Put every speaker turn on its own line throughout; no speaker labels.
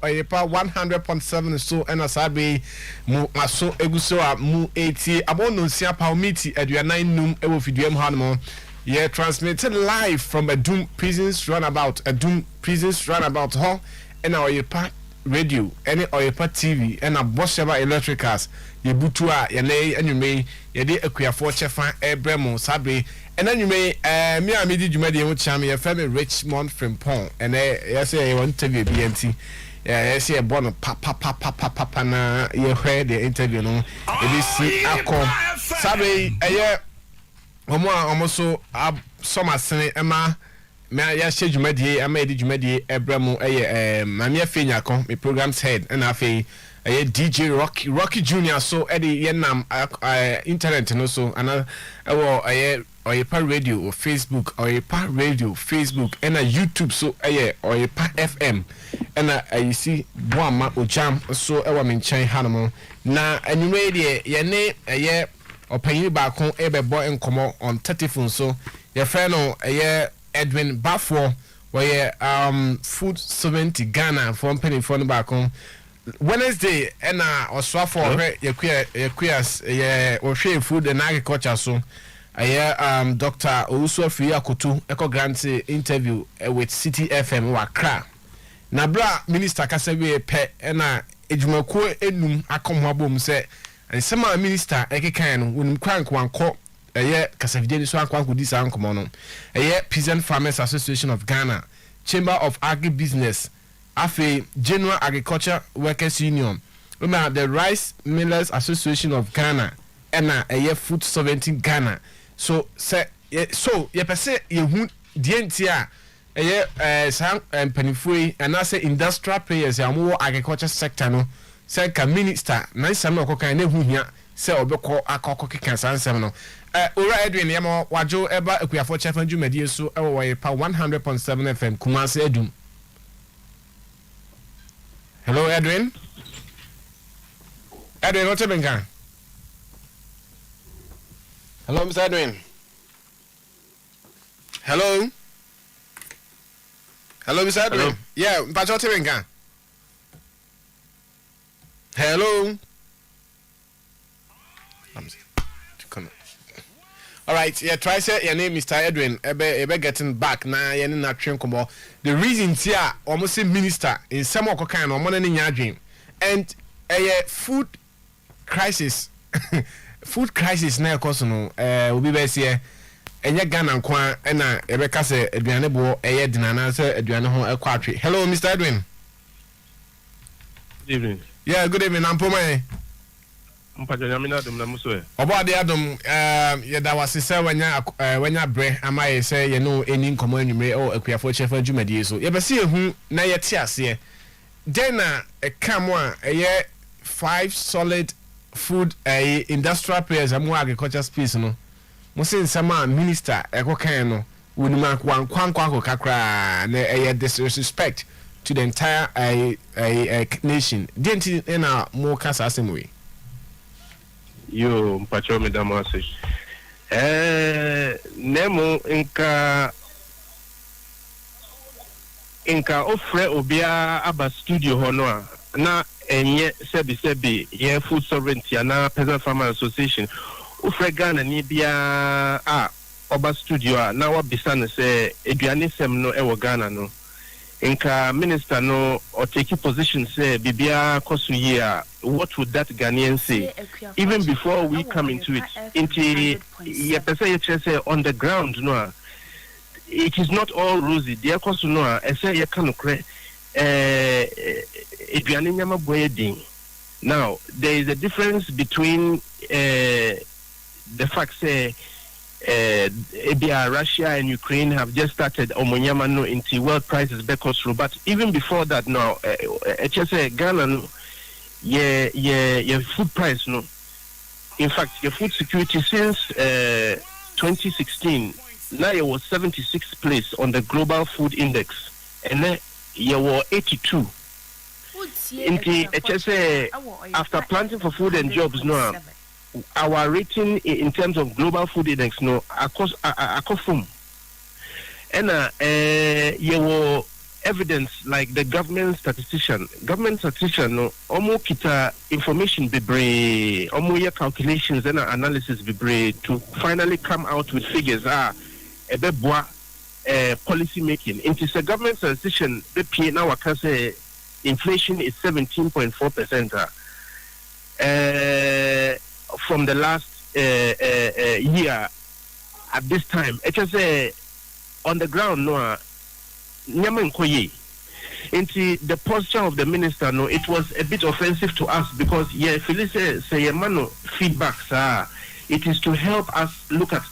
Oyepa 100.7 so and asabe mu aso eguso a mu 80 abono nsia pa omiti aduanan num ewo fiduam hanmo ye transmitted live from Adum Prisons Runabout ho and Oyepa radio any Oyepa TV and a Bosheba Electricals ye butu a ye nei anwume ye de akuafo chefa ebremo sabe and anwume me a me di dwumade mu cham ye Hon Richmond Frimpong and yes ye want interview BNT. Yeah, yes, yeah, born papa na you heard the interview no. It is see akọ. Sabe eh omo so summer sene ema me ya she dwumadie ama edi dwumadie ebremu mame afenya kon me programs head na afei DJ Rocky Junior so edi yenam internet no so ana ewo Oyepa radio or Facebook Oyepa radio Facebook and YouTube so Oyepa FM and you see boama ojam so ewa menchen hanamo na anyway de ye ne opanyi ba kon ebebo enkomo on 30 phone so ye friend no Edwin Bafo where food 70 Ghana from penny phone ba kon Wednesday and oswafo yequias ohwe food and agriculture so Dr. Owusu Akoto Eco Grant interview with City FM Wakra. Na bra minister kasewe pe na ejumako enum akomhobom se ensema minister ekekan no wonum krank wanko kasafide ni so akwanko di sa ankomo no Peasant Farmers Association of Ghana, Chamber of Agribusiness, afi General Agriculture Workers Union, the Rice Millers Association of Ghana, and Food Sovereignty Ghana. So so ye pese ye hu dientia san panifui and I say industrial players ya mo agriculture sector no say ka minister na nsam na okokan na hu hia say obekọ akọkọ keka sansem no ora Edwin ye mo wajo eba akuafo chefa dwumadi so ewo Oyepa 100.7 FM Kumasi Adum. Hello Edwin what's happening? Hello, Mr. Edwin. Hello, Mr. Edwin.
Hello.
Yeah, but what's happening? Hello. All right, yeah, try say your name Mr. Edwin. Ebe getting back na ye na train komo. The reason here almost say minister in some of kind of money in dream and a food crisis. Food crisis na ekoso no obi be se enye Ghana kwa na ebeka se aduane bo eye dinana se aduane ho ekwa atwe. Hello Mr. Edwin.
Good evening.
Yeah, good evening. Ampoma.
Mpacho nyamina dum na muso e.
Obade adum ye da wasese wanya bre amaye se ye no eni nkomo anwumre o akuafo chefa dwumadi so. Ye be se ehu na ye te ase. Den na ekamo a eye 5 solid food industrial players and more agriculture space no mo say nsama minister ekokan no wonima kwankwanko kakra na disrespect to the entire nation didn't na mo kasa asemwe
Yo mpacho me damase nemo inka ofre obia aba studio hono na enye sebi ye food sovereignty na Peasant Farmers Association ofre Ghana ni bia oba studio na wa bisane se eduane sem no ewo Ghana no inka minister no or take position say bibia kosu here what would that Ghanaian say even before we come into it into ye pese ye say on the ground no it is not all rosy there kosu no say ye kan kre now there is a difference between the fact say Russia and Ukraine have just started omonyama no into world prices because but even before that now Ghana no your food price no in fact your food security since 2016 now it was 76th place on the global food index and then you were 82 in the HSA after planting for food and jobs no our rating in terms of global food index no across and you were evidence like the government statistician no omo kita information bebre omo ya calculations and analysis bebre to finally come out with figures ebeboa policy making. It is a government statistician the P now can say inflation is 17.4% from the last year at this time. It is on the ground no into the posture of the minister, no, it was a bit offensive to us because Phyllis say mano feedbacks it is to help us look at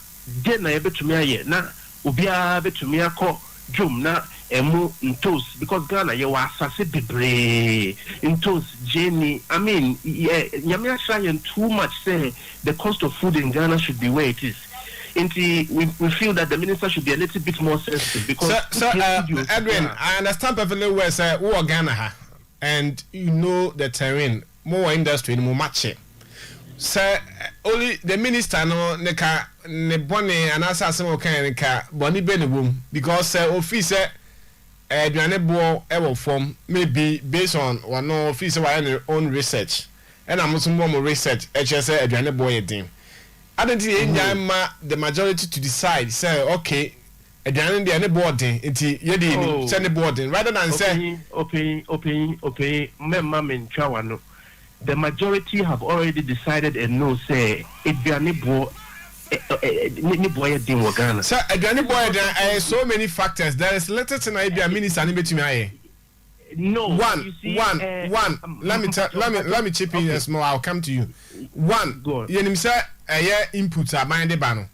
na ubia betumia ko drum na emu ntos because Ghana ye wa asase bebre ntos Jenny. I mean nyame trying too much say the cost of food in Ghana should be where it is. We feel that the minister should be a little bit more sensitive because
Edwin, I understand perfectly well say who are Ghana and you know the terrain more industry more match it. Sir, only the minister no neka ne bone anasa asem kan neka bone be ne boom because office aduane bo e wo form maybe based on one office why their own research and am so more research say aduane bo ye din identity ma the majority to decide say okay aduane dey ne boarding nti ye dey say ne boarding rather than say
okay memma men twa no. The majority have already decided and know say aduane bo ni boy din wo Ghana.
So aduane boy there so many factors. There is little to na be minister ni betumi aye.
No.
One. Let me chip in a small. I'll come to you. One. You nim say inputs are mind ba no.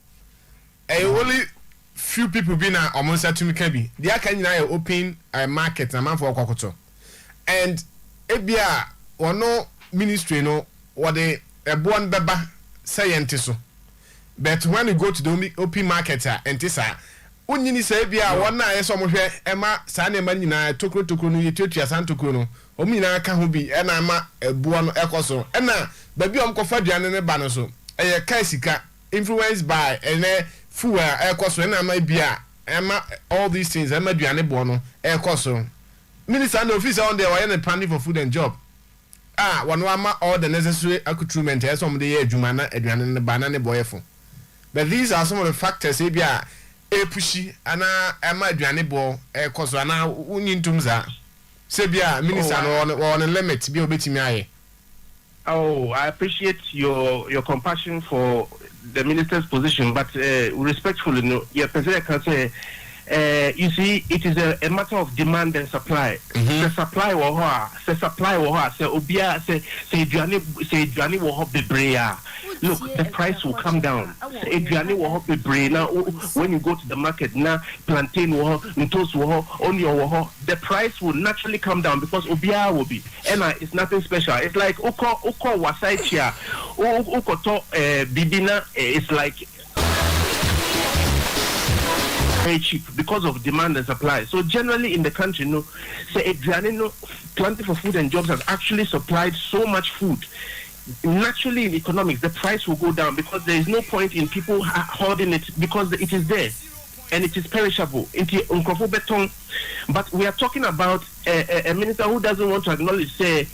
Only few people be na almost to me can be. They can na open a market na man for kokoto. And ebia ono ministry no what the born beba scientist so. But when you go to the open market and tisa unyini say bia one na yeso mo hwe ema sa na ema nyina tokro no yetuatua san tokro no omu nyina ka ho bi e na ama ebuo no ekoso e na ba bi omkofa duane ne ba no so eye kai sika influenced by ene fuwa ekoso e na ama bia ema all these things ema duane bo no ekoso minister no officer on there why na planning for food and job one ama all the necessary accoutrement as some dey adwuma na aduane ne ba na ne boyefo. But these are some of the factors ebia pushy ana ema aduane bo ekoso ana unyintum za se bia minister no on a limit bi obetimi aye.
Oh, I appreciate your compassion for the minister's position, but respectfully, no, your president can say, you see, it is a matter of demand and supply. The supply say obia say Johnny will have the brea. Look, the price will come down. Say Johnny will have the brea. Now, when you go to the market, now plantain will have, ntos will have, onion will have, the price will naturally come down because obia will be. And it's nothing special. It's like uko wasaichia, uko to bibina. It's like very cheap because of demand and supply. So generally in the country, no, say planting for food and jobs has actually supplied so much food. Naturally in economics, the price will go down because there is no point in people hoarding it because it is there and it is perishable. But we are talking about a minister who doesn't want to acknowledge, say,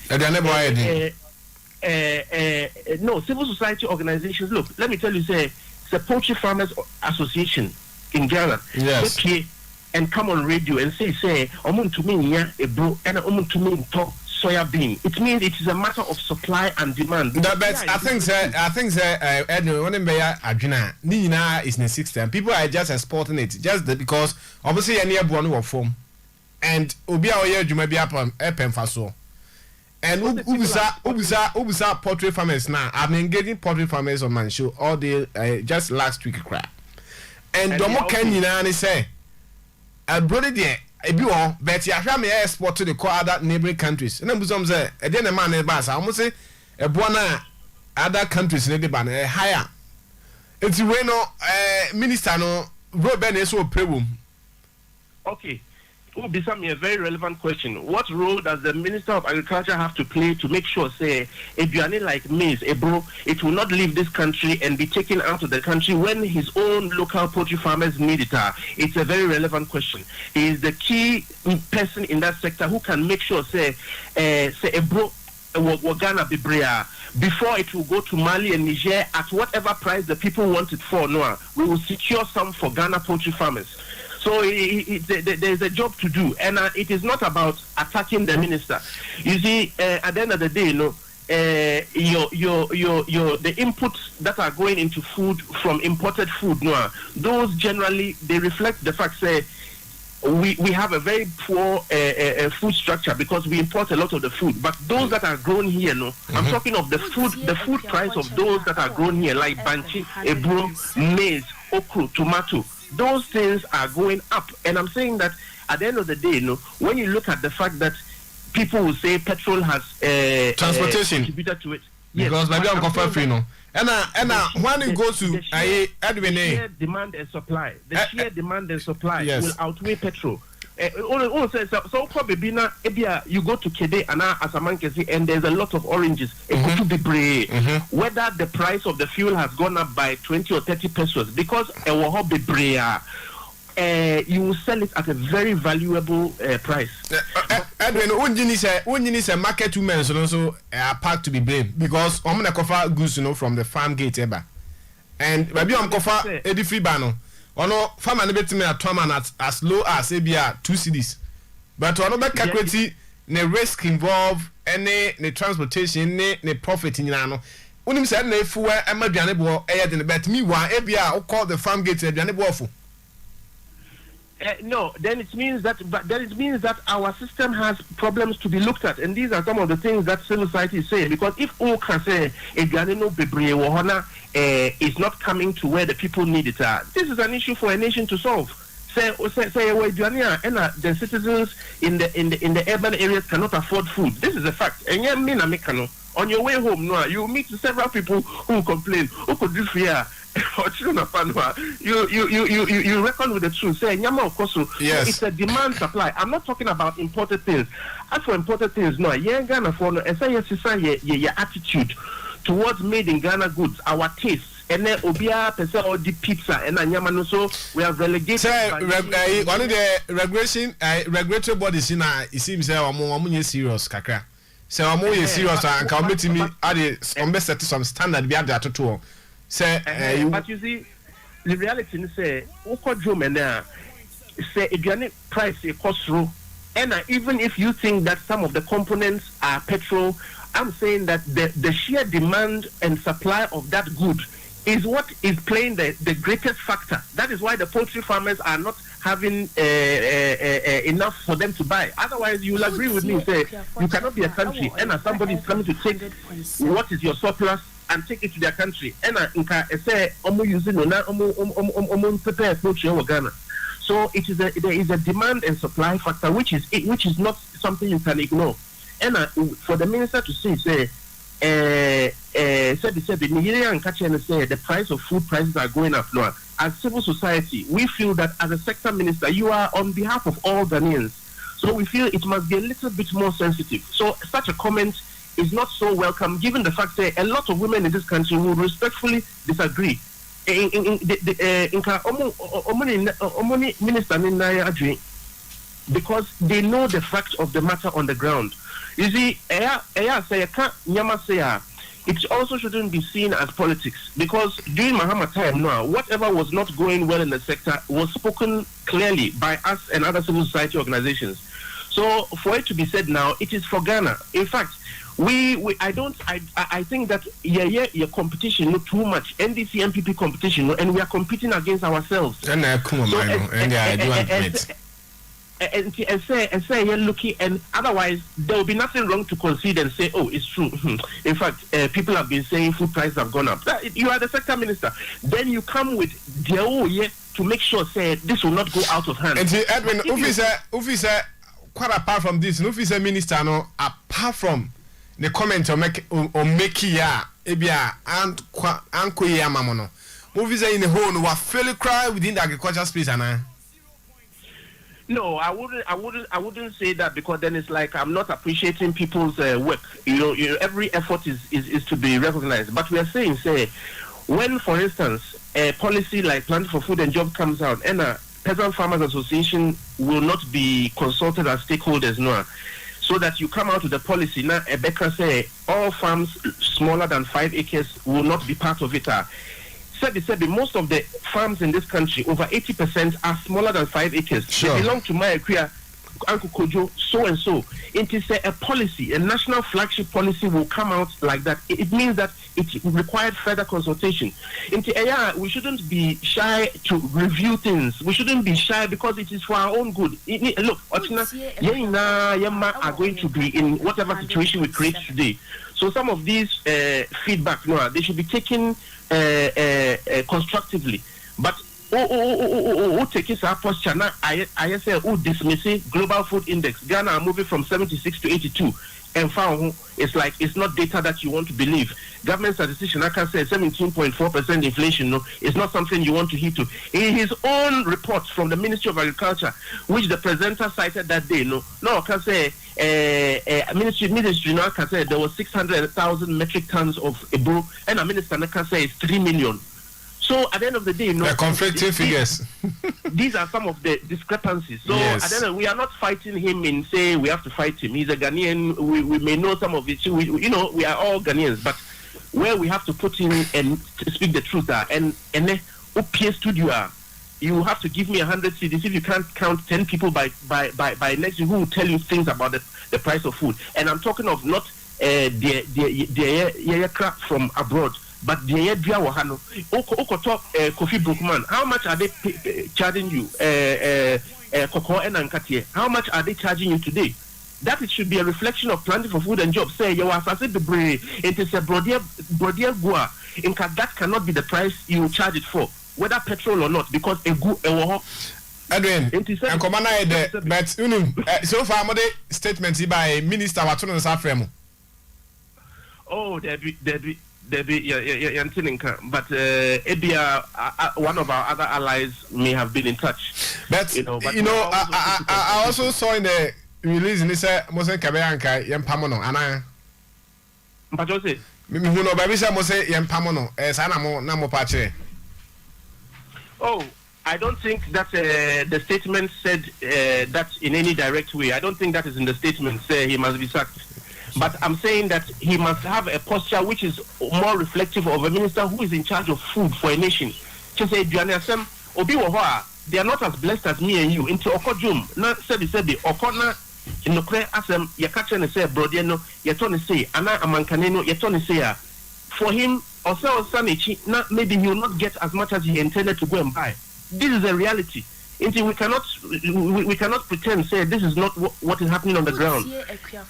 no, civil society organizations. Look, let me tell you, say, the Poultry Farmers Association in Ghana,
yes,
and come on radio and say, to me, a bro, and to me, talk soya bean. It means it is a matter of supply and demand.
No, but I think Nina is in the system. People are just exporting it just because obviously any one will form, and Ubia Oye Jumabia Pen Faso. And Ubusa poultry farmers now. I've been engaging poultry farmers on my show all day, just last week, crap. And Domo Kenyan say, I brought it there. A bill, but you have me export to the other neighboring countries. And then some say, a then a man in Bass, I almost say, a buona other countries in the ban, a higher. It's when no minister no road ben so problem.
Okay. will be some a very relevant question. What role does the Minister of Agriculture have to play to make sure, say, if you are like maize, bro, it will not leave this country and be taken out of the country when his own local poultry farmers need it? It's a very relevant question. He is the key person in that sector who can make sure, say, bro, Ghana be brea before it will go to Mali and Niger at whatever price the people want it for. No, we will secure some for Ghana poultry farmers. So there's a job to do, and it is not about attacking the minister. You see, at the end of the day, the inputs that are going into food from imported food, those generally they reflect the fact that we have a very poor food structure because we import a lot of the food. But those that are grown here, I'm talking of the food price of those that are grown here, like banchi, ebro, maize, okra, tomato. Those things are going up, and I'm saying that at the end of the day, when you look at the fact that people will say petrol has
transportation
contributed to it,
because maybe I'm confirmed for and when it goes to
sheer demand and supply, sheer demand and supply will outweigh petrol. So probably you go to Kede and Asamankesi and there's a lot of oranges. Whether the price of the fuel has gone up by 20 or 30 pesos because you will sell it at a very valuable price.
Edwin, when say market women so part to be blamed because I'm gonna cover goods from the farm gate and maybe I'm cover edi free bano. Ono farmer no betime atoma as low as ebia 2 cedis, but ono be calculate the risk involved any the transportation the profit nyina no unim say na efu e maduane bo e de bet me wa ebia o call the farm gate aduane bo ofu.
No, then it means that our system has problems to be looked at, and these are some of the things that civil society is saying. Because if all can say is not coming to where the people need it, this is an issue for a nation to solve. Say, the citizens in the urban areas cannot afford food. This is a fact. And on your way home, you meet several people who complain, who could do fear. You reckon with the truth. Say, yes. It's a demand supply. I'm not talking about imported things. As for imported things, no, Ghana for no. Your attitude towards made in Ghana goods, our taste, and then Obia pesa or the pizza, and then so we have relegated.
One of the regulatory bodies in it seems I'm serious, kakra. So I'm more serious and come to me. I set some standard. We have that to.
But you see, the reality is say, say if price a cost through, and even if you think that some of the components are petrol, I'm saying that the sheer demand and supply of that good is what is playing the greatest factor. That is why the poultry farmers are not having enough for them to buy. Otherwise, you will agree with me. Say you cannot be a country and somebody is coming to take what is your surplus and take it to their country. And say using prepare poultry in Ghana. So there is a demand and supply factor which is not something you can ignore. And for the minister to say the price of food prices are going up now. As civil society, we feel that as a sector minister, you are on behalf of all Ghanaians. So we feel it must be a little bit more sensitive. So such a comment is not so welcome, given the fact that a lot of women in this country will respectfully disagree. Because they know the fact of the matter on the ground. You see, it also shouldn't be seen as politics, because during Mahama time now, whatever was not going well in the sector was spoken clearly by us and other civil society organizations. So for it to be said now, it is for Ghana. In fact, I think that your competition not too much NDC MPP competition, and we are competing against ourselves.
And
say you're looking, and otherwise there will be nothing wrong to concede and say, oh, it's true. In fact, people have been saying food prices have gone up. You are the sector minister. Then you come with the to make sure say this will not go out of hand.
And see, Edwin, officer, quite apart from this, officer minister, no, apart from the comment or make ya ebia and ya mamono. Officer in the whole was fairly cry within the agricultural space, and
No, I wouldn't say that, because then it's like I'm not appreciating people's work. Every effort is to be recognized. But we are saying, say, when, for instance, a policy like Planting for Food and Job comes out, and a Peasant Farmers Association will not be consulted as stakeholders, no, so that you come out with a policy now. A baker say all farms smaller than 5 acres will not be part of it. Said most of the farms in this country, over 80%, are smaller than 5 acres.
Sure.
They belong to my Uncle Kojo, so and so. It is a policy, a national flagship policy will come out like that. It means that it required further consultation. We shouldn't be shy to review things. We shouldn't be shy because it is for our own good. Look, Yema are going to be in whatever situation we create today. So some of these feedback, they should be taken constructively. But take his posture now. I say dismiss Global Food Index. Ghana are moving from 76 to 82, and found it's like it's not data that you want to believe. Government statistician I can say 17.4% inflation. No, it's not something you want to heed to. In his own reports from the Ministry of Agriculture, which the presenter cited that day, no, I can say ministry now can say there was 600,000 metric tons of ebro, and a minister can say it's 3 million. So at the end of the day,
the conflicting figures.
These are some of the discrepancies. So
yes.
At the end of, we are not fighting him in say we have to fight him. He's a Ghanaian. We may know some of it. We are all Ghanaians, but where we have to put in and speak the truth and OPS studio, you have to give me 100 cedis if you can't count 10 people by next week who will tell you things about the price of food. And I'm talking of not the crap from abroad. But the idea wahano Kofi Brookman, how much are they charging you? Koko and Ankatie, how much are they charging you today? That it should be a reflection of Planting for Food and Jobs. Say you are the brain. It is a brodier gua. In fact, that cannot be the price you charge it for, whether petrol or not, because a gu
Adrian, and Commander, but so far, my statement by Minister Watuno Safremo.
Oh, Debbie, but one of our other allies may have been in touch.
But I also saw in the release in this Mose Kabeyanka Yampamono, Anna.
But you say,
Mimuno Babisa Mose Yampamono, as Anamo Namo Pache.
Oh, I don't think that the statement said that in any direct way. I don't think that is in the statement. Say he must be sacked. But I'm saying that he must have a posture which is more reflective of a minister who is in charge of food for a nation. To say, they are not as blessed as me and you. Into Okojum, not said Okona in the clear asem, Yakachan say, Brodiano, Yatoni say, Anna Amancaneno, Yatoni say, for him, or so Sanichi, maybe he will not get as much as he intended to go and buy. This is a reality. We cannot pretend say this is not what is happening on the ground,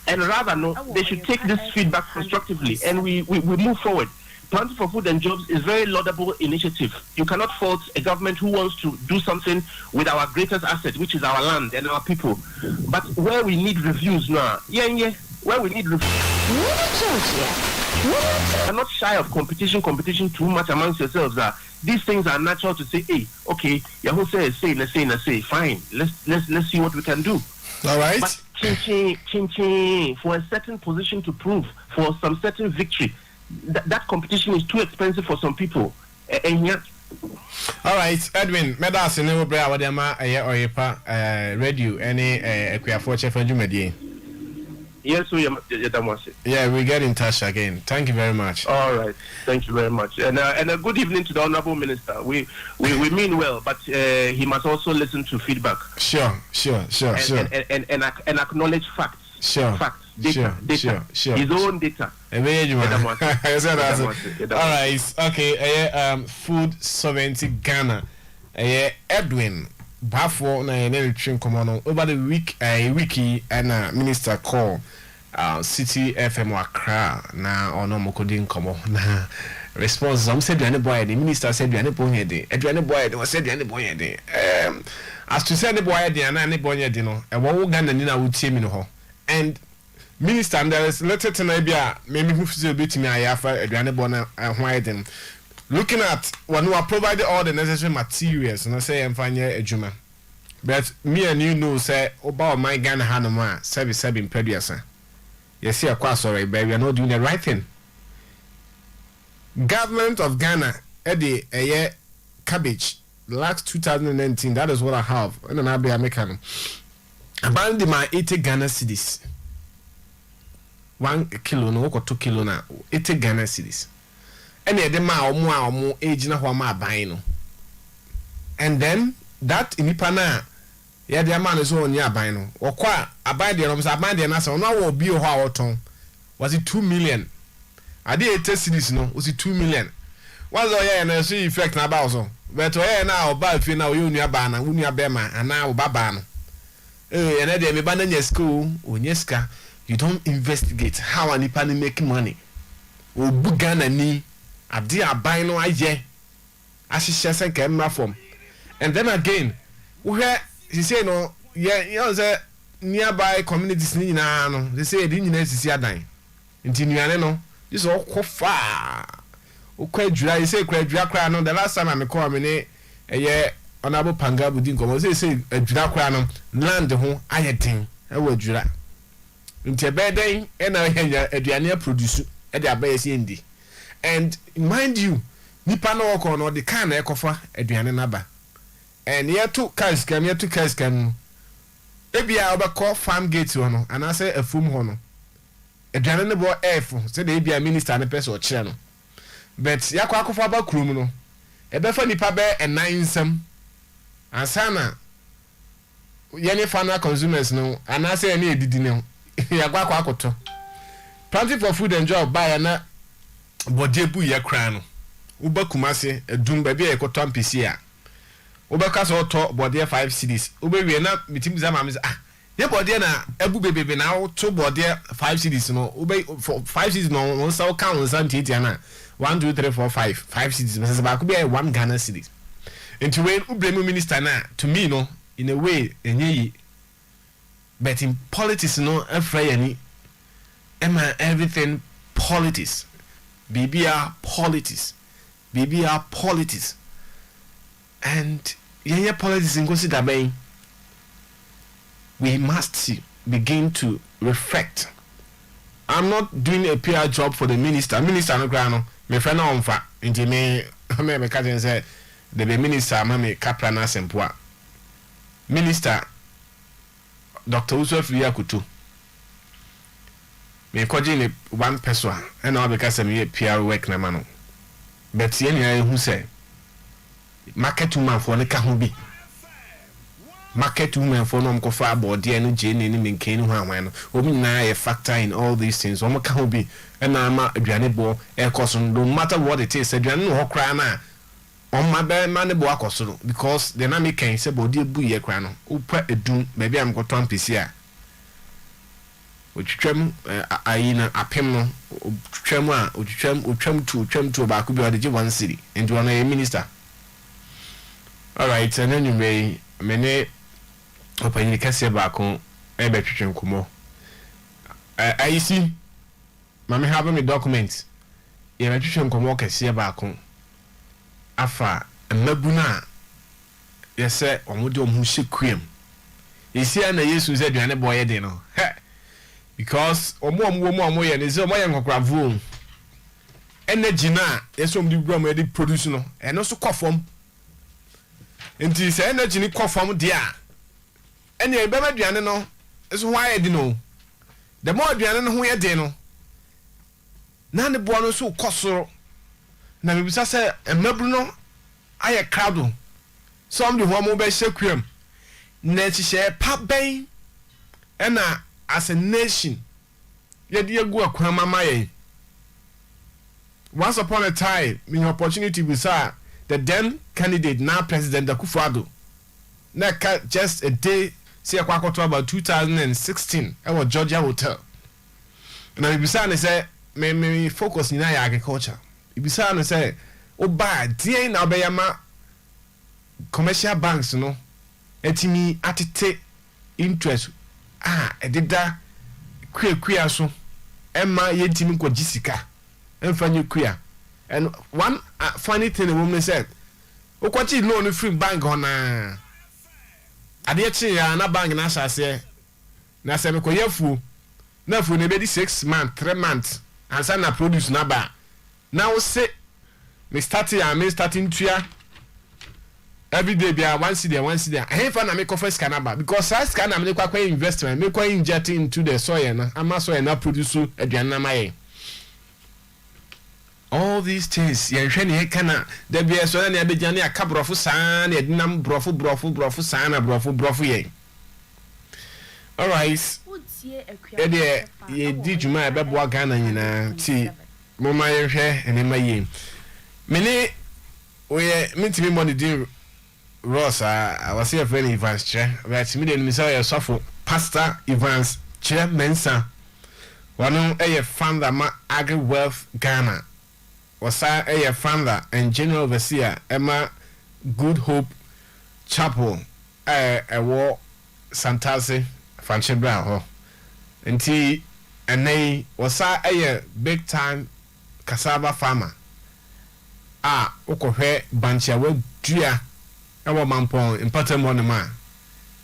and rather they should take this feedback constructively and we move forward. Planting for Food and Jobs is very laudable initiative. You cannot fault a government who wants to do something with our greatest asset, which is our land and our people. But where we need reviews now, where we need reviews. I'm not shy of competition too much amongst yourselves. These things are natural to say, hey, okay, Yahoo says say, let's say, fine, let's see what we can do.
All right.
But ching, for a certain position to prove, for some certain victory, that competition is too expensive for some people. And yet,
all right, Edwin, Medas in Nebra, Wadama, Oyepa, radio, any KY3FA from Jumedi.
Yes,
yeah, we get in touch again. Thank you very much.
All right, thank you very much, and a good evening to the Honourable Minister. We mean well, but he must also listen to feedback.
Sure.
And acknowledge facts.
Sure.
Facts. Data.
Sure.
His own data.
All right. Okay. Food sovereignty Ghana. Edwin. Before na train command over the week wiki and minister call City FM Accra na ono mokodin komo na response some said any boy the minister said any boy was said any boy as to say any boy dey na any boy dey no e wo Ghana ni na wutie mi no ho and minister and there is letter to na bia me hu fisi obetimi ayafa aduane boy na ho den. Looking at when we are provided all the necessary materials, and I say I'm fine adjuma. But me and you know say about my Ghana Hanoma 77 Peduasa. Yes, here sorry, but we are not doing the right thing. Government of Ghana Eddie a year cabbage last 2019. That is what I have. And then I'll be American. About my 80 Ghana cedis. 1 kilo no or 2 kilo na 80 Ghana cedis. And the ma or more age na ma buying. And then that inipana yeah the man is on ya buying. Or qua abide the rooms abide the nasa no will be how ton. Was it 2 million? I did 80 cedis no, was it 2 million? Was oh yeah and I see effect na about so. But oh now about if now you near bana, unia bema, and now babano. And then me banana school, unyeska, you don't investigate how an ipani make money. O bugana ni, a dear buy no aye. Ashisha and camera from. And then again, where he say no, yeah, you know, the nearby communities ni na no, they say didn't see a dime. Intinuane no, this all far. Ukwe jura, you say kwe jura cry no, the last time I call me a year. Honorable Pangabu didn't come. Say a Jura land the home I think I will Jura. Into a bad day, and I had a Diana produce at their base Indy. And mind you, Nipano or the can ecofa at Diana Naba. And here two cars can, here two cars can. Maybe I will call farm gates one, and I say a fum hono. A Diana boy F, said they be a minister and a person or channel. But Yakwako Faba criminal. A befa nipa be and 9 some. Asana yene final consumers no and I say any edidi no ya gwa kwa akoto planting for food and job buy na body bu ye kran no uba kumase edum ba bia ekoto ampisi a uba ka so to body 5 cedis uba wie na mitim zama me ah ye body na ebu bebebe na to body 5 cedis no uba 5 cedis no won sa ka won sa ntia na 1 2 3 4 5 cedis me se ba ko be 1 Ghana cedis. Into when Ubremu minister na to me no in a way enye but in politics no afraid any everything politics BBR politics and yeah politics in consider being we must begin to reflect. I'm not doing a PR job for the minister no grano me friend on fa into me cousin say the minister mama kapra na sempoa minister Dr. Usuf Yakutu me koji ni one person and all because me PR work na mano but ye nya hu say market woman for ne ka ho bi market woman for no mko fa board e no je ni menken ho anwan no obi na ye factor in all these things o mka ho bi and na ma aduane bo e koso no matter what it is aduane no ho kra na on my bad man bo akosoro because the na me kan say body bu ye kra no upa edun baby am go ton pisia otwam ayina apem no otwam to ba ku bi ode 1 city and one a minister. All right, and then you may many open the kase ba ko e be twetwen kumo I see mama have me documents ye be twetwen kumo kase ba ko afa mabuna yese omude omu hyekwem yesi ana yesu ze aduane boye de no because omo ye ne ze omo ye nkokravo energy na yeso omu di bro mo ye produce no eno so kofom enti se energy ni kofom de a ene e be ma aduane no so why ye de no the more aduane no ho ye de no na ne bo no so kosoro na me bisa say emabru no aye crowd some the homo be hyekwem na chihye pa ben na as a nation ye de egu akwan mama ye. Once upon a time me opportunity bisa the then candidate now President Akufo-Addo na just a day say akwakoto about 2016 I was Georgia Hotel na me bisa ne say me focus ni na agriculture. Ibisa no say oba die na obeyama commercial banks no etimi atete interest edida kwia so emma yentimi ko gisika emfanye kwia. And one funny thing the woman said okwachi loan free bank ona ade chi ya na bank na asase na se me koyefu na fu ne be di 6 months 3 months ansa na produce na ba na wo se me starting tua every day bia one cedi I fa na me coffee scanner ba because that scanner me kwa investment me kwa inject into the soil na ama soil na produce aduan na maye all these things ye hwe ne kana da bia so na abegya ne aka brofo saa na edinam brofo saa na brofo ye all right ye di juma e bebo Ghana nyina ti moma ye hwe ene maye mene we mitimi money di Ross, I was here for Evans chair. Right, me and Messiah Sofo, Pastor Evans chair Mensa. One a founder, ma Agri Wealth Ghana. Was a founder and general overseer Emma Good Hope Chapel. A war Santase Fanche Brown. And tea and nay was a big time cassava farmer. Okohe Bancha will dear. Ewo mampon important one ma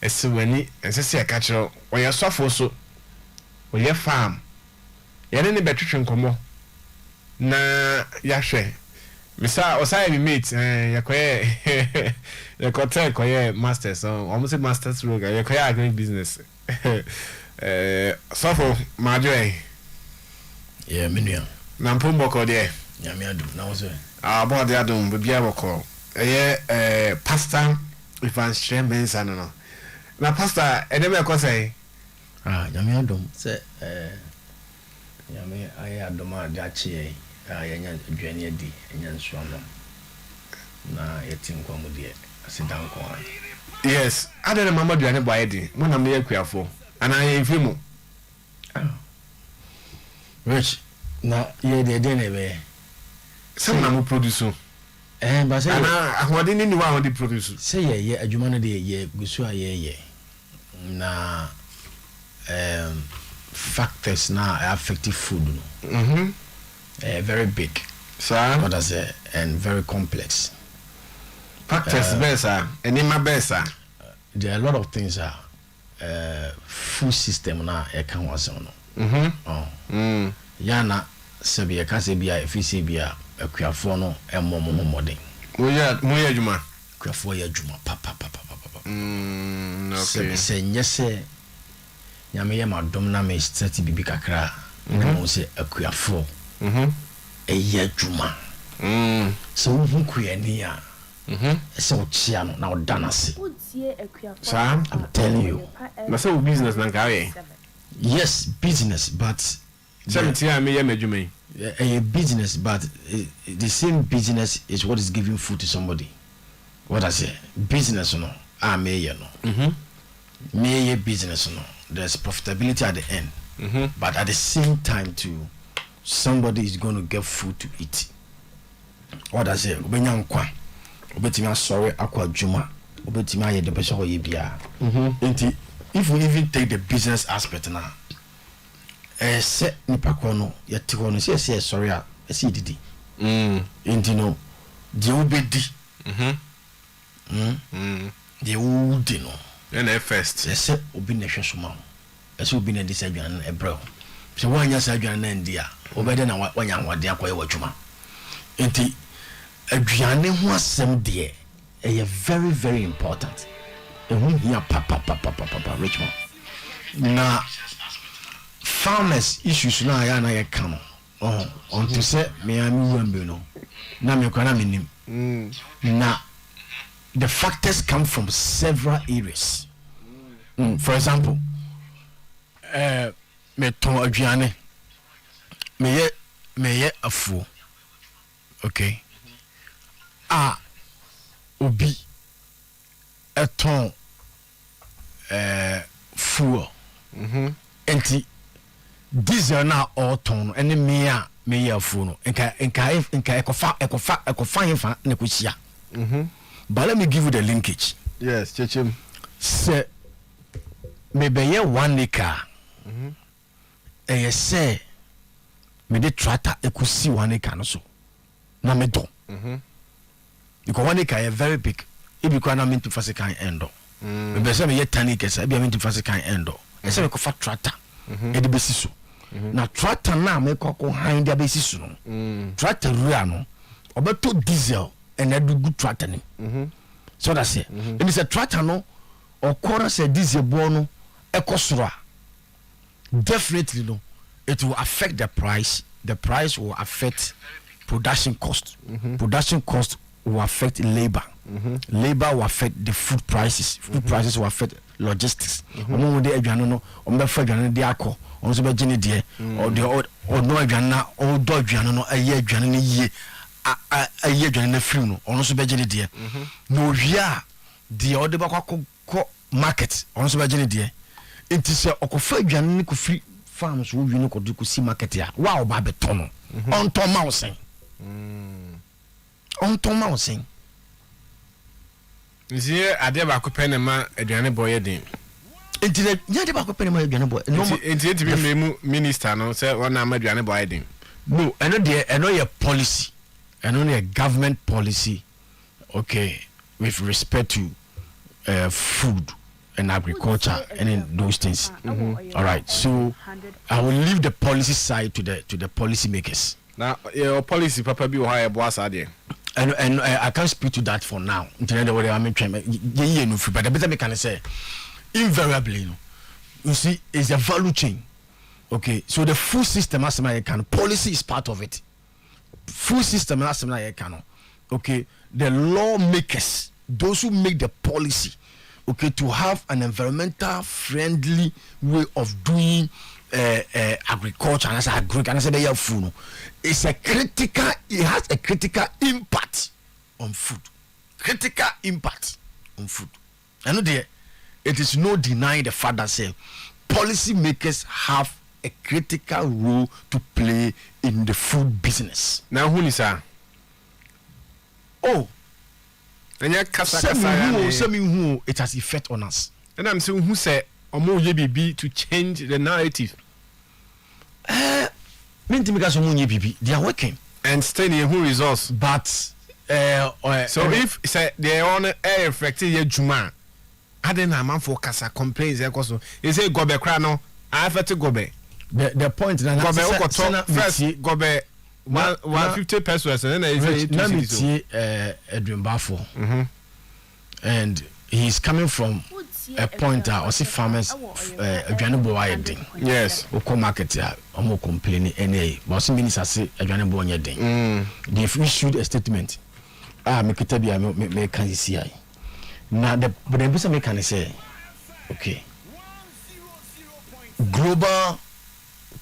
ese wani ensese ya kachiro oya sofo so oya farm yene ne betwetwe nkomo na ya hwe misa osaya mi mate yakoye yakoye masters so almost masters roga yakoye agri business sofo majoy
yeah menua
na mpombo ko de
nyame adum na wo so
bo de adum bibia boko Pastor Evans Mensa no na pastor edeme ko say
nyame adom se nyame aye adom a da chie yanya adwane adi enya nsuama na yetim kwa mudie asidan kwa
yes adene mama duane boye di mo na me yakuafo ana ye fimu
rich na ye de ne be
some na mo produce
ba say
ana ahode ni wa ahode produce
say ye adwuma no de ye gusu a ye na factors na affective food no very big
sir
what I say and very complex
factors besa enima besa
there are a lot of things food system na e kan wase no yana sebi e ka sebi a efisi bia akuafo no emom modern
moya adwuma
akuafo ya adwuma papa
okay
se nyese nyame ye madom na me stati bibi kakra na mo se akuafo ya adwuma so hu kuyani a se o chia no na o danase
sir
I'm telling you
na say business na nkawe
yes business but
something I me adwuma
a business but the same business is what is giving food to somebody. What I say business no me no me business no there's profitability at the end but at the same time too somebody is going to get food to eat. What I say obenya nkwa obetimi asore akwa djuma obetimi aye de beso ho ye bia if we even take the business aspect now se nipa ko no yete ho no se sorry a se didi enti no de obedi de udi no
na first
se obi na hwe so ma se obi na disa dwan na ebro se wanya sa dwan na ndia obede na wanya nwade akoye wadwuma enti aduane ho asem de very very important ehun hia papa Richmond na farmers issues na ya na ye kan on to say me am wambe no na me kwana minim na the factors come from several areas. For example me ton aduane me ye afu okay obi eton fuel enti diesel na auton ene me ya fu no enka ekofa hefa na kosia but let me give you the linkage.
Yes, chechim
se me be ye 1 acre say me de tractor ekosi 1 acre no so na me do because 1 acre is very big if you can mean to first can end be say me ye tani kesa be me ntifase kan endo e say me ko fa tractor e de besi so na tractor na me ko han de besi so no tractor rua no obeto diesel and do good tractor ni so that say it is a tractor no okora say diesel bo no ekosoro definitely no it will affect the price will affect production cost production cost will affect labor labor will affect the food prices prices will affect logistics omo de aduano no omo fa aduano de akọ onso be gine de o de o no aduano na o do aduano no aye aduano ne yie aye aduano na free no onso be gine de no hwia de o de bakọ market onso be gine de enti se okofa aduano ne ko free farms wo wi no ko de ko si market ya wa o ba beto no on to ma osen on to ma osen
nzie ade ba ko pene ma aduane boy den
enti nya de ba ko pene ma aduane boy no
enti bi memu minister no say wona ma aduane boy den
no eno ye policy eno ye government policy okay with respect to food and agriculture and in those things all right so I will leave the policy side to the policy makers
now your policy papa bi o ha e bo asa de
and I can't speak to that for now. Internet the way I mean, but the better me can say invariably, you see, it's a value chain. Okay, so the food system as I can policy is part of it. Food system as I can. Okay, the lawmakers, those who make the policy, okay, to have an environmental friendly way of doing agriculture and as agriculture food. It's a critical. It has a critical impact on food. Critical impact on food. I know there. It is no denying the fact that say policy makers have a critical role to play in the food business.
Now who is that?
Oh,
and ya kasa
who it has effect on us.
And I'm saying who say omo ye bibi to change the narrative.
They are working
and staying in who results.
But
so if say they on air affected your juma, I didn't have man for kasa complaints. You say gobe krano, I have to gobe.
The point that
gobe first gobe 150 pesos and then I say and he's coming from a point or see farmers yes
o come market ya omo complain any but some minister say adwane bo onye den they issued a statement me kita bia me can see ai na the person me can say okay global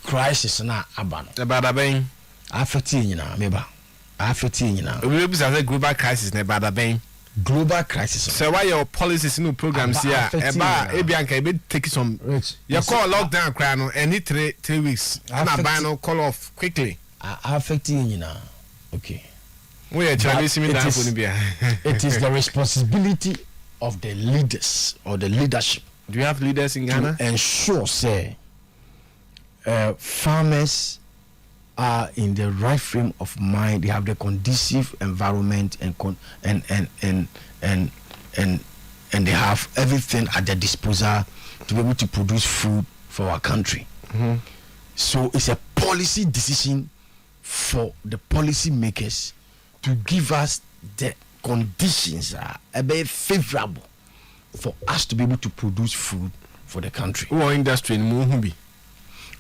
crisis na aba no
bada ben
affect nyina meba affect nyina
we be say global crisis na bada ben
global crisis.
So why your policies in programs here? Ebianka, ebe take some. You call lockdown, crano, and need 3 weeks. And I buy no call off quickly.
Affecting you now. Okay.
We are trying to
it is the responsibility of the leaders or the leadership.
Do you have leaders in Ghana?
To ensure, say, farmers are in the right frame of mind. They have the conducive environment and they have everything at their disposal to be able to produce food for our country. So it's a policy decision for the policy makers to give us the conditions are very favorable for us to be able to produce food for the country.
Or industry in Muhumbi.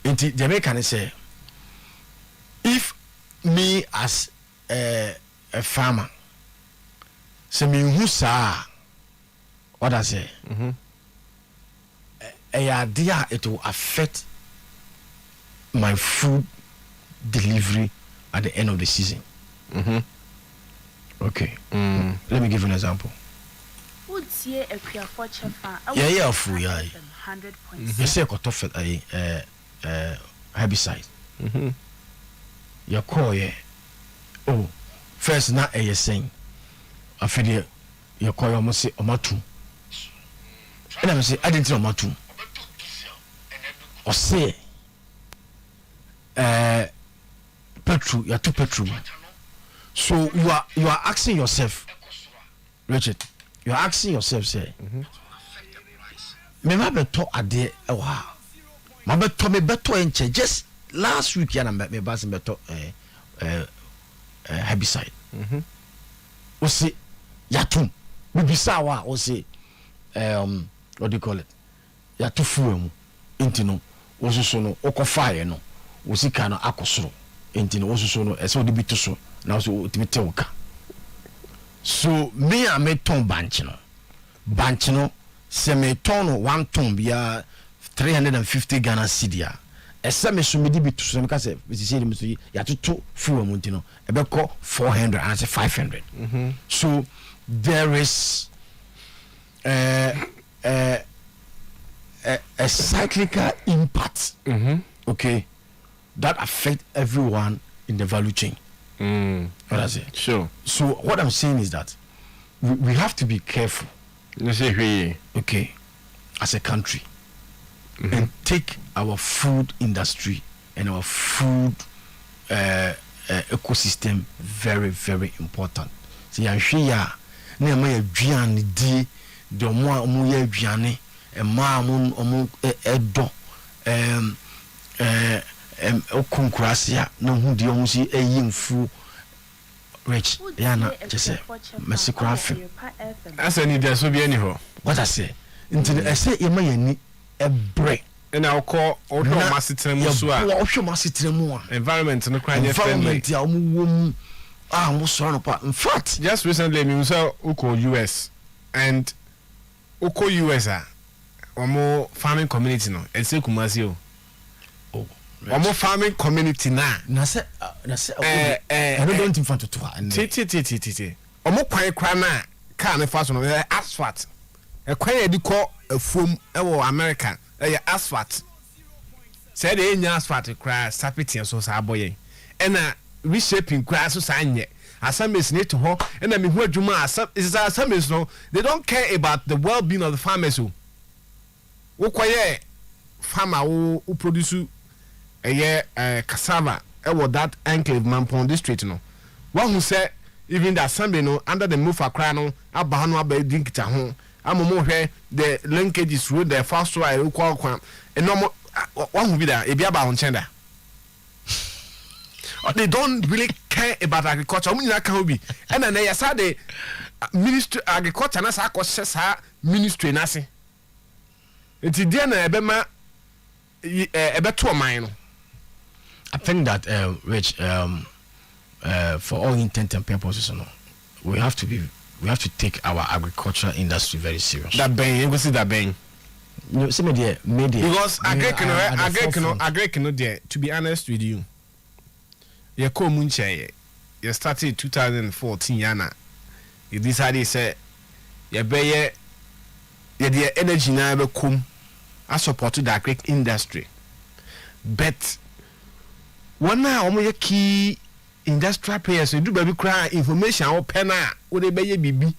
Inti Jamaican say, if me as a farmer, say me who sa, what I say, a idea it will affect my food delivery at the end of the season. Okay. Let me give you an example. Yeah, food, yeah. You say herbicide. You call ye. Oh, first not a saying. I feel you call almost say omatu. And I say I didn't know omatu. Or say petrol, you are too petrol. So you are asking yourself, Richard, you are asking yourself, say, me ma beto ade ewa ha ma beto me beto enche just last week ya na me bas beto herbicide o se yatum bibisa wa o se what do you call it yatu fuemu intino o so no o ko fire no o sika no akosoro intino o so no e so de bitu so na so timite woka so me a me ton banch no se me ton no 1 ton bia 350 Ghana cedi ese me so me di bitu so me ka se me so ya toto fuemu intino e be ko 400 and say 500 so there is a cyclical impact okay that affect everyone in the value chain. What I say?
Sure.
So what I'm saying is that we have to be careful, okay, as a country, and take our food industry and our food ecosystem very, very important. See, I'm sure na ma aduane di de omo ya aduane e ma omo edo okunkrasia na hu di omo si eyimfu rich yana just mercy craft
asa ni dia so bi ani ho
what I say nti e say e ma yani ebre
na okọ odo masetremu so a
ohwe masetremu a
environment no kra nye friendly
environment ya omo wom mo so no pa in fact
just recently me saw uko US and uko US omo farming community no ense kumasi o omo farming community na
say I don't think to
ti omo kwan kra na car na fa so no asphalt e kwan e di ko afuom e wo America e asphalt say dey nya asphalt kra sapiti so sa aboye e na reshaping grass so sanye assemblies need to ho and me hu adwuma assemblies no they don't care about the well-being of the farmers who koye farmer who produce cassava that enclave Mampong district no one who say even the assembly no under the move akra no aba no aba dinkita ho amomo hwe the linkages through the fast ride kwa no one who be there e bia ba ho chenda. They don't really care about agriculture. And then they say the ministry agriculture na sa akose ministry na se. Enti dia na ebema ebeto man no.
I think that Rich for all intent and purposes we have to take our agricultural industry very serious.
That ben you go see that ben.
You see me there
because agriculture there, to be honest with you. You come munche you started 2014 yana you decided say you be the energy na be come I support the agric industry but one na omo key industrial players do baby cry information o pena wo dey be bibi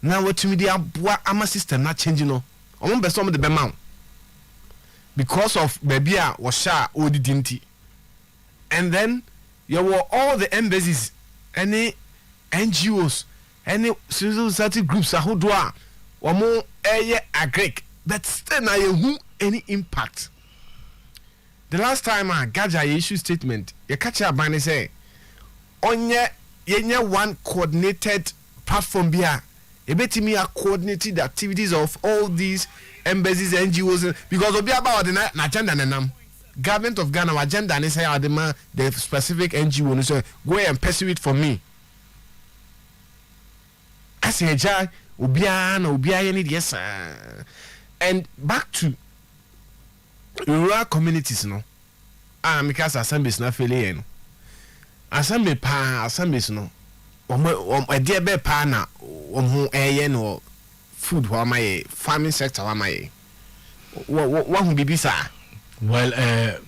na watumi dey aboa ama system na change no omo be some the be ma because of baby a wo sha odidinti and then you were all the embassies, any NGOs, any civil society groups, or more agric, but still now you any impact. The last time I got a issue statement, you catch a banner say, on ye one coordinated platform beer. You bet me a coordinated activities of all these embassies, NGOs, because of about the agenda and Government of Ghana agenda and say the specific NGO and say go and pursue it for me. I say ja ubia need yes and back to rural communities no because assemblies na failure no assembly pa assemblies no e dey be pa na ho no food ho amaye farming sector ho amaye what hu bibisa.
Well,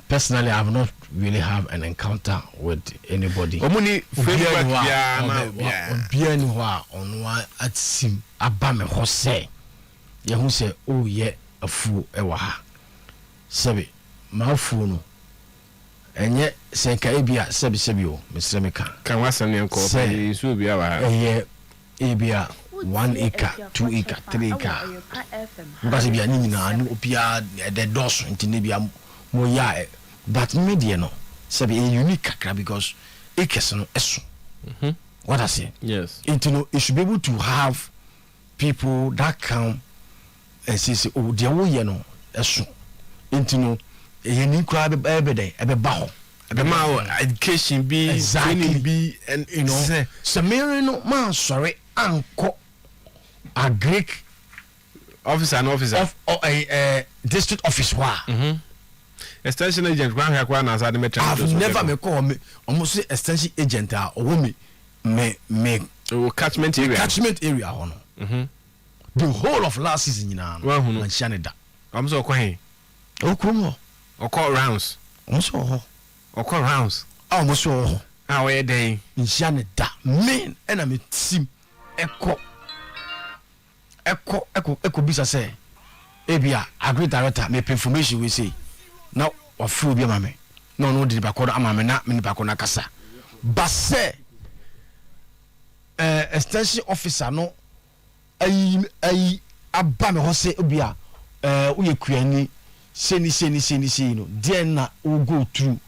personally, I have not really have an encounter with anybody.
Omuni
feedback on one at sim abame hose. Yehu say oh yeah a fool ewa ha. Sebi ma fool no. Enye se ka ebia sebi o Mr. Meka.
Kan wasam ne ko pe isu bia wa.
Ebia 1 acre, 2 acre, 3 acre. Because if you are in the doors, into more ya, but media no, say a unique kakra because acres no eso. What I say?
Yes.
It should be able to have people that come and say, oh, dear, we know, eso. Into you crowd every day, every baho.
Education be
Exactly.
be and
You know, Samarino man, sorry, uncle, a Greek
officer
of a district office.
extension agent
I've never me call me almost say extension agent or woman me
catchment
area on. The whole of last season, you know, when Shanida.
I'm so quaint.
Oh, come
Or call rounds.
also,
Or call rounds.
almost so.
How a day.
In Shanida, men enemy team echo bisa say ebia agree director me information we say now or full be mame no di bakodo amame na me bakodo kasa but say extension officer no ai aba me ho say ebia uye kuani seni no then na we go through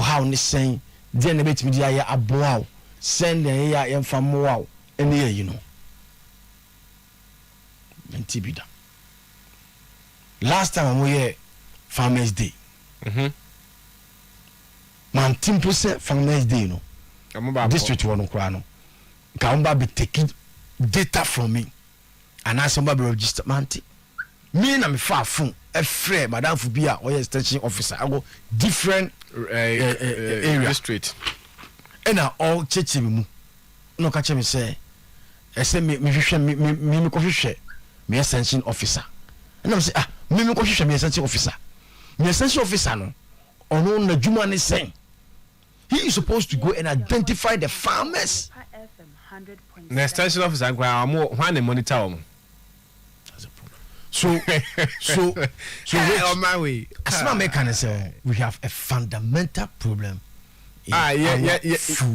how ni sen then na betimi dia ya aboa send ya yemfa moa ene you know Mentibida. Last time we were Farmers Day. Man, Timpo said Farmers Day, no. District one crano. Kamba be taking data from me. And I somebody register manti. Me and I'm far from a friend, Madame Fubia or extension officer. I go different area
district.
And I all church no catch me say. I say me coffee share. Me extension officer. And I'm say me ko hwehwe me extension officer. Me extension officer no ono na juma ne sen. He is supposed to go and identify the farmers.
The extension officer when they monitor them.
That's a problem. So
on my way.
As my mechanic say we have a fundamental problem.
Yeah.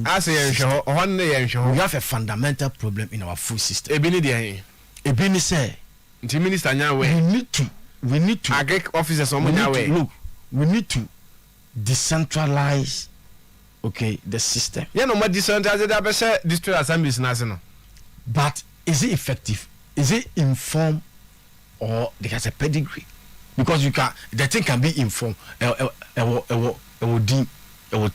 I say one day
we have a fundamental problem in our food system. Ebini say
the minister
we need to
agric officers on way.
Look, we need to decentralize the system.
Yeah, no more decentralized district assemblies national.
But is it effective? Is it informed or there has a pedigree? Because the thing can be informed.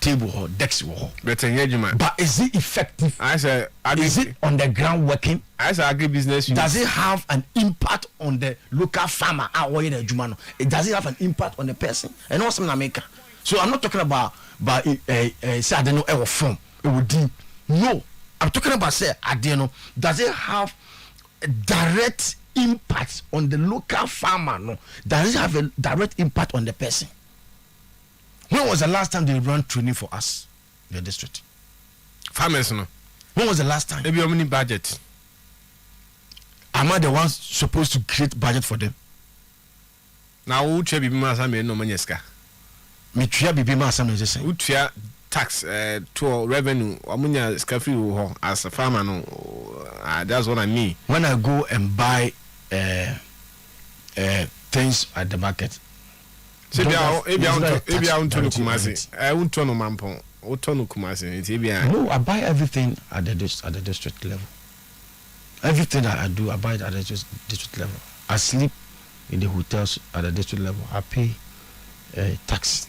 Table or desk
but
is it effective?
I say,
is it on the ground working?
I say agribusiness.
Does it have an impact on the local farmer? Does it have an impact on the person? And also America. So I'm not talking about say I don't know ever form. No, I'm talking about say I don't know. Does it have a direct impact on the local farmer? No. Does it have a direct impact on the person? When was the last time they run training for us in the district?
Farmers, no.
When was the last time?
Maybe how many budget?
Am I the ones supposed to create budget for them?
Now, who try be massa me no manyeska?
Me try be massa me just saying.
Who try tax to revenue? Amunya scafri as a farmer no. That's what I mean.
When I go and buy things at the market.
So ebia unto no kumasi. Unto no mampon. Unto no kumasi.
No, I buy everything at the district level. Everything that I do, I buy it at the district level. I sleep in the hotels at the district level. I pay tax.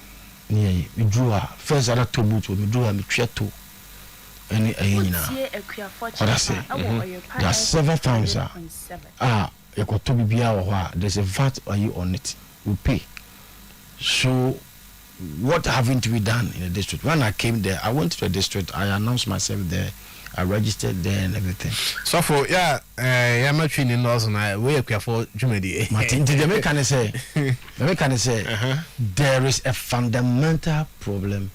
Me draw first other two boots. Me draw me share two. Any what I say? There are several times. You got to be there's a VAT on it. We pay. So, what haven't we done in the district? When I came there, I went to the district. I announced myself there. I registered there and everything.
So for I'm not training us and we are for Jumedi.
Martin, the American say, there is a fundamental problem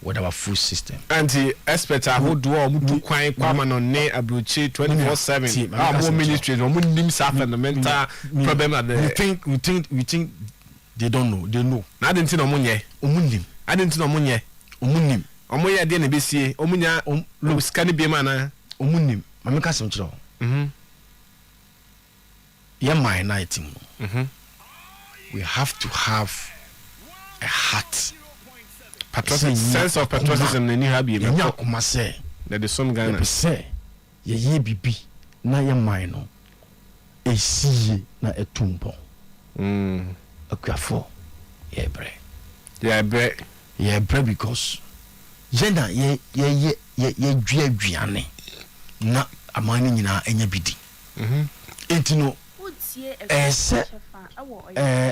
with our food system.
Anti experts who do quite common on ne abruchi 24/7. Our ministries, we need fundamental problem at the.
We think. They don't know. They know.
I didn't know Munye. I didn't know Munye. Omoya didn't be see. Omunya scanny be mana.
Mamaka some yeah my night we have to have a heart
sense of patriotism in Nihabi.
Yeah, kuma say
that is some Ghana.
Say, ye bibi na ye mine esi na etumpo. Akuafo ye bre. Ye bre because yena ye dua na amani nyina enya bidi. Entino se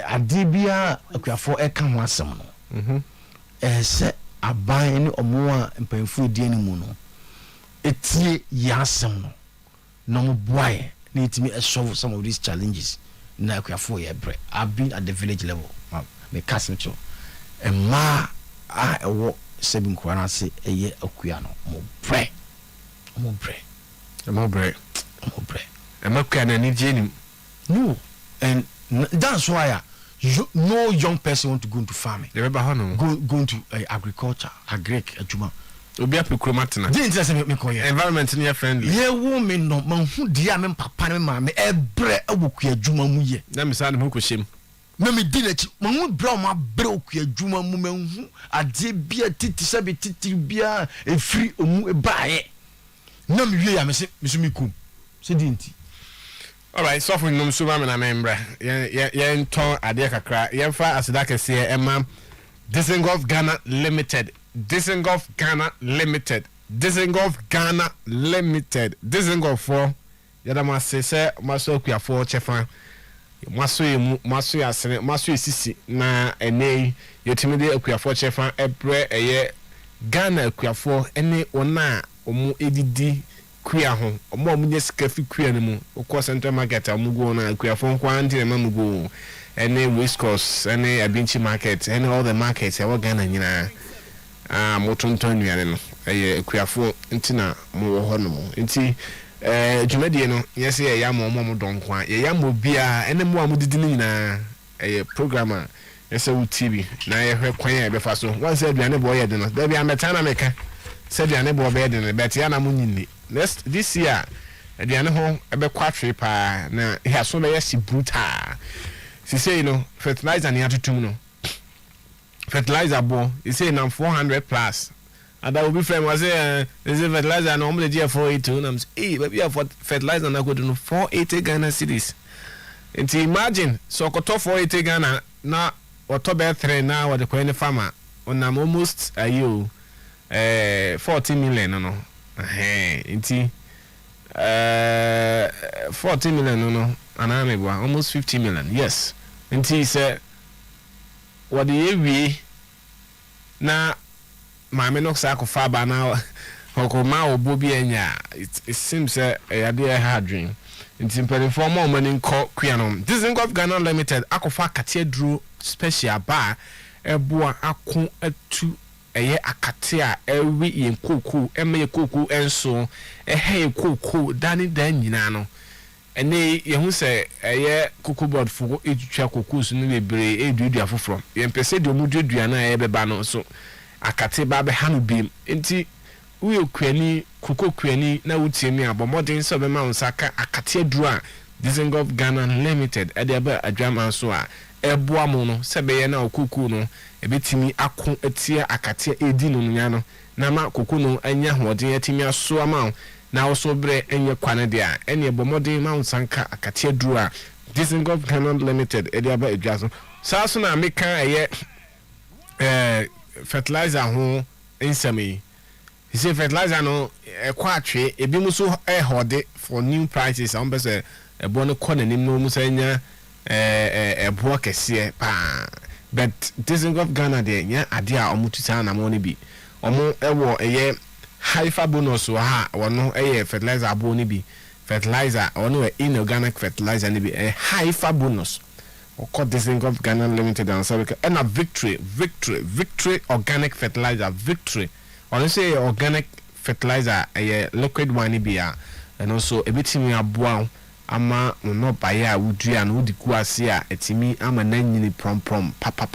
adibia akuafo eka ho asem no. Se aban ni omo a mpanfo die ni mu no etie yasem no no boy need to solve some of these challenges na akuafo ye bre. I've been at the village level me castle and ma a wo seven kwana se eye akua no mo bre
America na ni jenim.
No, and that's why no young person want to go into farming.
They
go into agriculture, agric, ajuma.
Obi apikromatna.
Dey interest me ko ye.
Environment near friendly.
Ye woman no man hu dia me papa me ma me ebre awoku ajuma mu ye.
Na me sa ne ko shem.
Na me di na chi man hu bra ma bre oku ajuma mu man hu ade bia titi sabe titi bia e free omu e baaye. Na me wie ya me se me kum. Se di nti.
All right, so for num so ma na membra. Ye nton ade kakra. Ye fa asida kese emma Disengolf Ghana Limited. Disengolf Ghana Limited. Disengolf for yadama se maso kuafo chefa. Maso yasene, maso isisi na ene yetimide kuafo chefa ebre eye Ghana kuafo ene ona omu edidi kuya ho. Omo omunye sikafi kuya ne mu. Okọ Central Market amugo na kuafo kwa anti na mamugo. Any West Coast, any Abinchi market, any all the markets, I Ghana, nyina. Moton Tony, a Kuafo, Intina, more honorable. Inti, Jumediano, yes, a yamo, momo don't quite, a yamo beer, any more mudina, a programmer, yes, a TV. Now I heard quiet before so. Once said, Yanna boy, dinner, there be a metana maker, said Yanna boy bed in a Betiana Munini. This year, at the home, a KY3FA, now he has so many brutal. She say, you know, fertilizer near to no. Fertilizer bo, he say now 400 plus. And that will be friend was say, is it fertilizer normally the 482? And I'm say, hey, but we have fertilizer now go to 480 Ghana cities. And to imagine, so koto 480 Ghana now or top 3 now what the coin farmer on I'm almost 40 million no. Inti 40 million no. Almost 50 million. Yes. And he said, what the we na my menok sako faba now Hokoma or Bobby enya. It seems a idea hard dream. It's imperative for more money called Quianom. Disengolf Ghana Limited, Akofa Cathedral Special Bar, a boa akun etu eye akatea ewi yen kuku eme kuku enso ehe kuku dani dan nyina no. Ene ye hu se eye kuku board fugo etwatwa kuku so no bebre eduadua foforo ye mpese de omuduadua na ye beba no so akate ba be hanu bim enti uye kwani kuku kwani na wutiemi abomodin so be ma unsaka akate aduru a Disengolf Ghana Limited ade aba adwama so a eboa mo no se be ye na okuku no ebetimi ako etia akate edi no nya no na ma kuku no anya hodin atimi aso ama na also bre enye kwane dia ene bomodin ma unsanka akate aduru a Disengolf Ghana Limited ade aba adwaso so na meka eye fertilizer ho insami. He say fertilizer no kwatwe ebi muso hode for new prices am be say ebo no kɔ nanim no muso nya ebo kese pa but Disengolf Ghana de nya ade a omutu sa na mo ne bi omo ewo eye haifa bonus ha wono eye fertilizer abo ne bi fertilizer wono inorganic fertilizer ne bi haifa bonus okɔ Disengolf Ghana Limited and so na victory organic fertilizer victory. When say organic fertilizer, a liquid one beer, and also a bit me a bow, ama no buyer would do and would kuasia, etimi, ama nanny prom, papa,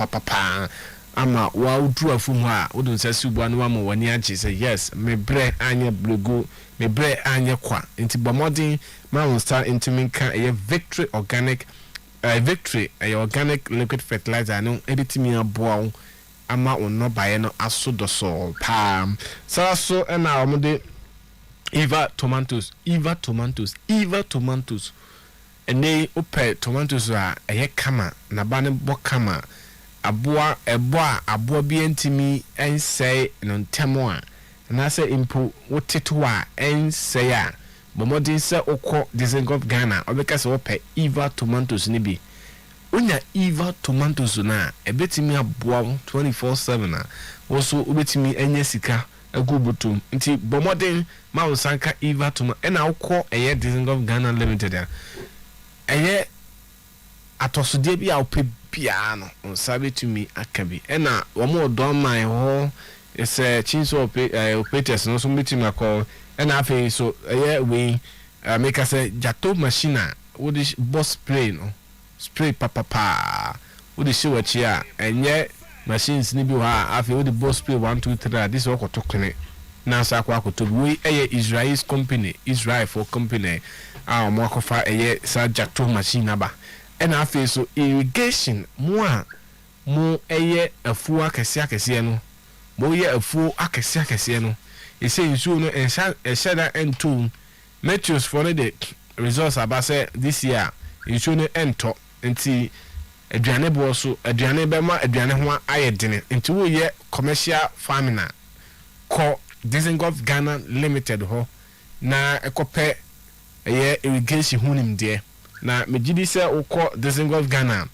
ama wa udru afum ha wodun se subu anu ama wani agye say yes me bre anye blego me bre anye kwa nti bomodin ma won start into minka a victory organic victory a organic liquid fertilizer no editimi aboa ama onno bae no aso doso pam so na omode Eva tomatoes ene ope tomatoes a eye kama na ba ne bo kama aboa bi entimi ensei no ntemo a na se impo woteto a ensei a bomodin se okọ Dizengoff Ghana obeka se ope Eva tomatoes ne bi onya Eva tomatoes na ebetimi aboa 24/7 a woso obetimi enya sika agubutum nti bomodin ma wosanka Eva tomato ena okọ eye Dizengoff Ghana Limited a eye atosode bi a ope bia no onsabe tumi akabi ena womo don man ho ese chinso operators no so betimi akọ ena afi so eye we make us jato machine wo di boss spray no spray papa wo di show achi a enye machines ni bi ha afi wo di boss spray 1 2 3 this wo koto kene na sa kwa koto we eye Israel's company Israel for company a mo akofa eye sa jato machine aba ena afi so irrigation mo eye afu akese no mo ye afu akese no ese nsu no eshada entum meteors for the results about say this year nsu no ento nti aduane bo so aduane be ma aduane ho ayedene nti wo ye commercial farming na ko Dizengoff Ghana Limited ho na ekope eye irrigation hunim de na megidi se ukọ Dizengoff Ghana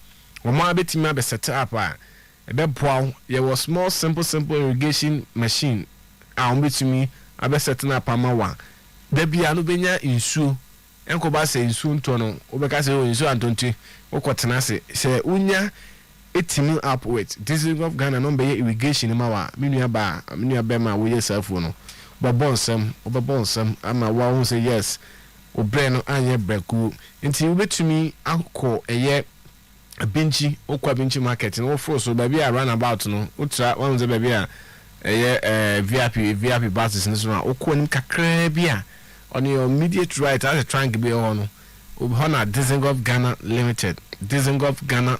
wo ma betimi be set up a ebe boa ye was small simple irrigation machine a wo betimi abe set up amawa da bia no benya insu enko ba se insu nto no wo be ka se insu antonti wo kwotena se unya etimi up with Dizengoff Ghana no be irrigation mawa menua ba ma wo yesafu no bobonsam ama wa hu say yes obre no anye breku nti ubetumi akọ eye benchi okwa benchi market no for so baby a run about no utra one ze baby a eye VIP buses no so okọ nim kakra bia on your immediate right as a triangle be on no Hon Dizengoff Ghana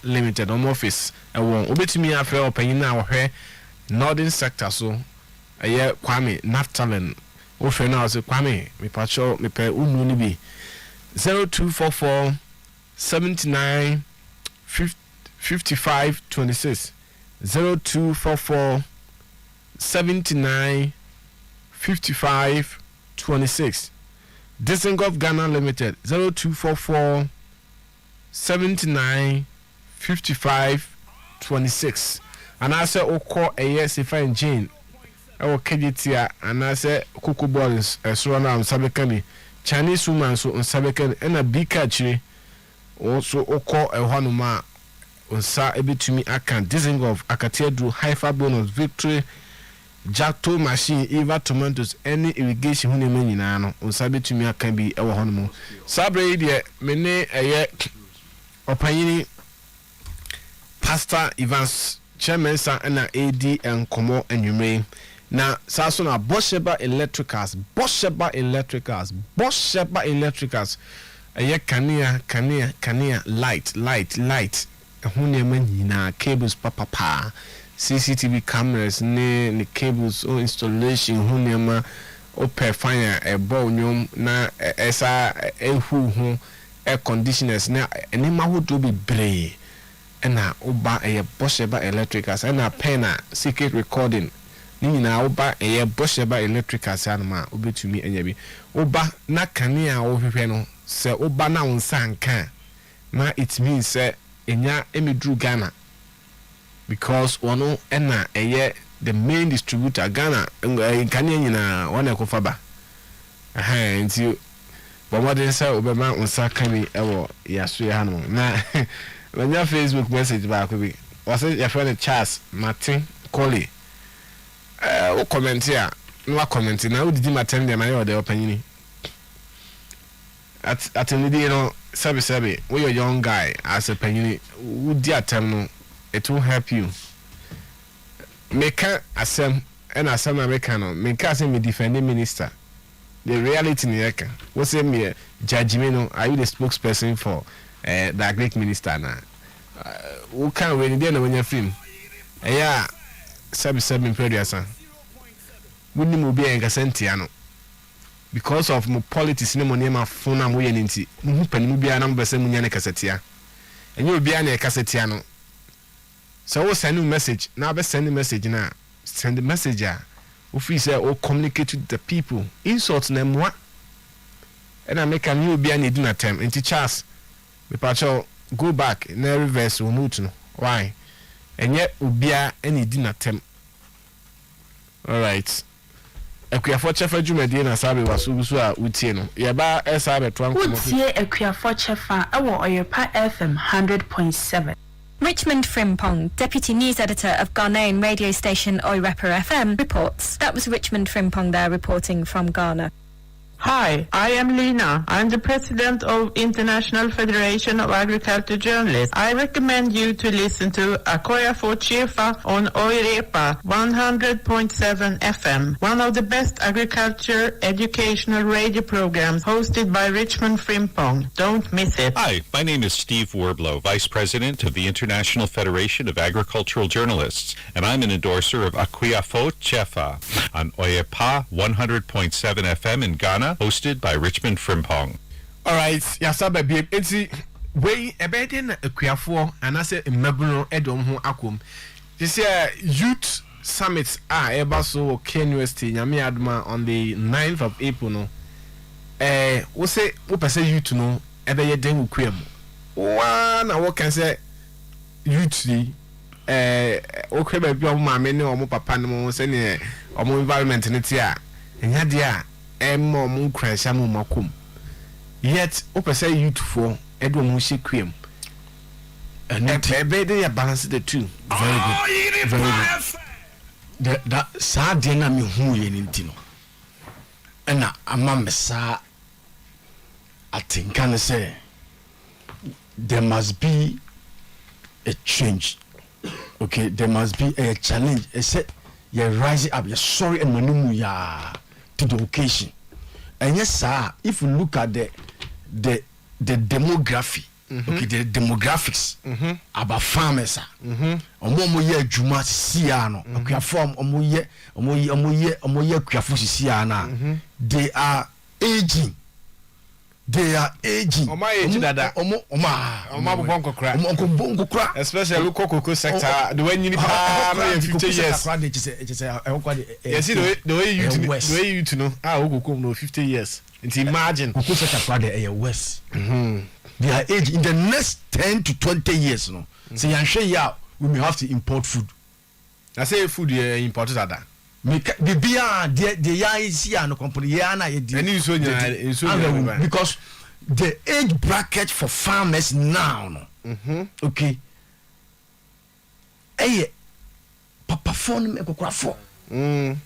Limited home office ewon obetumi afa opanyin na wohwe northern sector so eye Kwame Naftalin wo fe na so Kwame me pacho me pe unu ni bi 0244 79 55 26 0244 79 55 26 Dizengoff Ghana Limited 0244 79 55 26 and I say oko eye Sefa engine ewo KY3FA and I say Cocoa Balls so na sabekani Chinese woman so sabekani na bika chire also oko ehwanuma onsa ebetumi akan Dizengoff akatedu high bonus victory jato machine Eva tomatoes any irrigation hu ne manyina no onsa betumi akan bi ewo hono sabre de mene eye opanyini Pastor Evans chairman sa na AD enkomo enwumre na saso na Bosheba Electricals eye kania light hu ne manyina cables papa CCTV cameras ne cables or installation hu ne ma ope fire ebo nyom na esa ehu hu air conditioners na enima hodo be bree na oba eye Bosheba Electricals na pena secret recording ni na oba eye Bosheba Electricals anuma obetumi enya bi oba na kanea ohwehwe no se oba na unsanka na it means se enya emedru Ghana because ono na eye the main distributor Ghana kanea nyina wana ekofaba nti bomodin say obema unsa kani ewo yaso ya hanu na wanya Facebook message ba ko bi wase ya friend Charles Martin Coley o comment here no comment na o didi matem de na de opanyini at you know sabi we your young guy as a panyini wo di atem no it will help you meka asem and asem American meka asem me defending minister. The reality in Yeka. What's me judgment? Are you the spokesperson for the Greek minister now? Who can't win the end when you film? Yeah, 7 period, son. Wouldn't you be a Casentiano? Because of my politics, no money, my phone, I'm waiting into Penubia number 7 Cassetia. And you'll be a Cassetiano. So we'll send you a message. Now, be send a message now. Send the messenger. If we say, or communicate with the people, insult them what? And I make a new be any dinner time. And teachers, the patrol go back in the reverse will move to why? And yet, will be any dinner time. All right. KY3FA Jumedi na sabe wasugusu a utie no ye ba esabe twanko
utie KY3FA awo Oyepa FM 100.7.
Richmond Frimpong, Deputy News Editor of Ghanaian radio station KY3FA FM, reports. That was Richmond Frimpong there reporting from Ghana.
Hi, I am Lina. I'm the president of International Federation of Agriculture Journalists. I recommend you to listen to KY3FA on KY3FA 100.7 FM, one of the best agriculture educational radio programs hosted by Richmond Frimpong. Don't miss it.
Hi, my name is Steve Warblow, Vice President of the International Federation of Agricultural Journalists, and I'm an endorser of KY3FA on KY3FA 100.7 FM in Ghana, hosted by Richmond Frimpong.
All right, yasa baby, enti we ebede na KY3FA and I say mebuno edom ho akom. This year youth summit eba so KNUST nyame adma on the 9th of April no. We say we pese youth no ebeye den kwam. One na what can say youth ni okay baby o ma me ne o mo papa ne mo se ne o mo environment ne ti a enya dia mo mo kransa mo makom. Yet o pese youth for edo mo she kwam. And ebede ya balance the two. Very good. Very good.
That sad dinner me who ye nintino. And a mamma I think can say there must be a change. Okay, there must be a challenge. I said you're rising up, you're sorry and manumu ya to the occasion. And yes, sir, if you look at the demography. Okay, the demographics about farmers. Omo ye adwuma sia no. Akuafo omo ye akuafo sia na. They are aging.
Oma age dada.
Oma
bonko kra.
Bonko kra.
Especially cocoa sector. The way you need 50 years. Yes, the way you to know. Cocoa no 50 years. It's imagine.
Cocoa sector kra dey west. They are age in the next 10 to 20 years, no. So we may have to import food.
I say food imported that.
The beer, the is here, no company, because the age bracket for farmers now, no. Okay. Hey, Papa phone me go for. It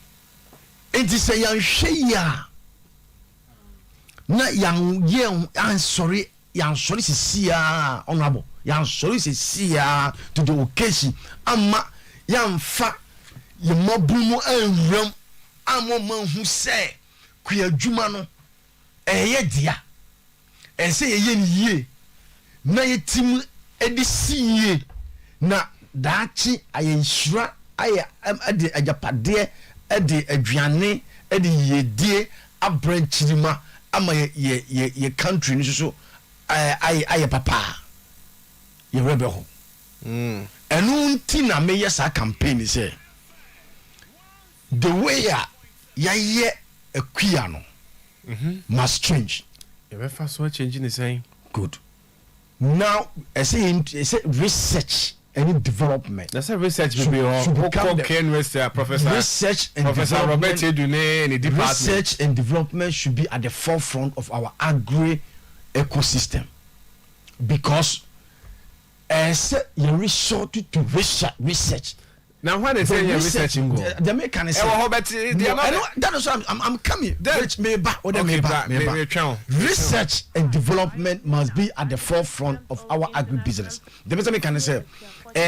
is a young share. Na young, I'm sorry. Yan sorry sia honorable yan sorry sia to the occasion ama yan fa ye mobumu anwram amoma hu se kuyadwuma no eye dia ense ye ni yie na yetim edisiye na daachi ayenhura aye ade ajapade ade aduane ade yedie abranchirima ama ye country ni so I papa you rebel and untina me yes a campaign say the way ya a piano must change.
If I saw changing the same
good now I say research and development.
That's a research maybe Professor
research and
Professor Robert Edune and the department.
Research and development should be at the forefront of our agri ecosystem, because as you resort to research.
Now when they say you're researching,
the mechanism. That is what I'm coming. Research and development must be at the forefront of our agribusiness. The mechanism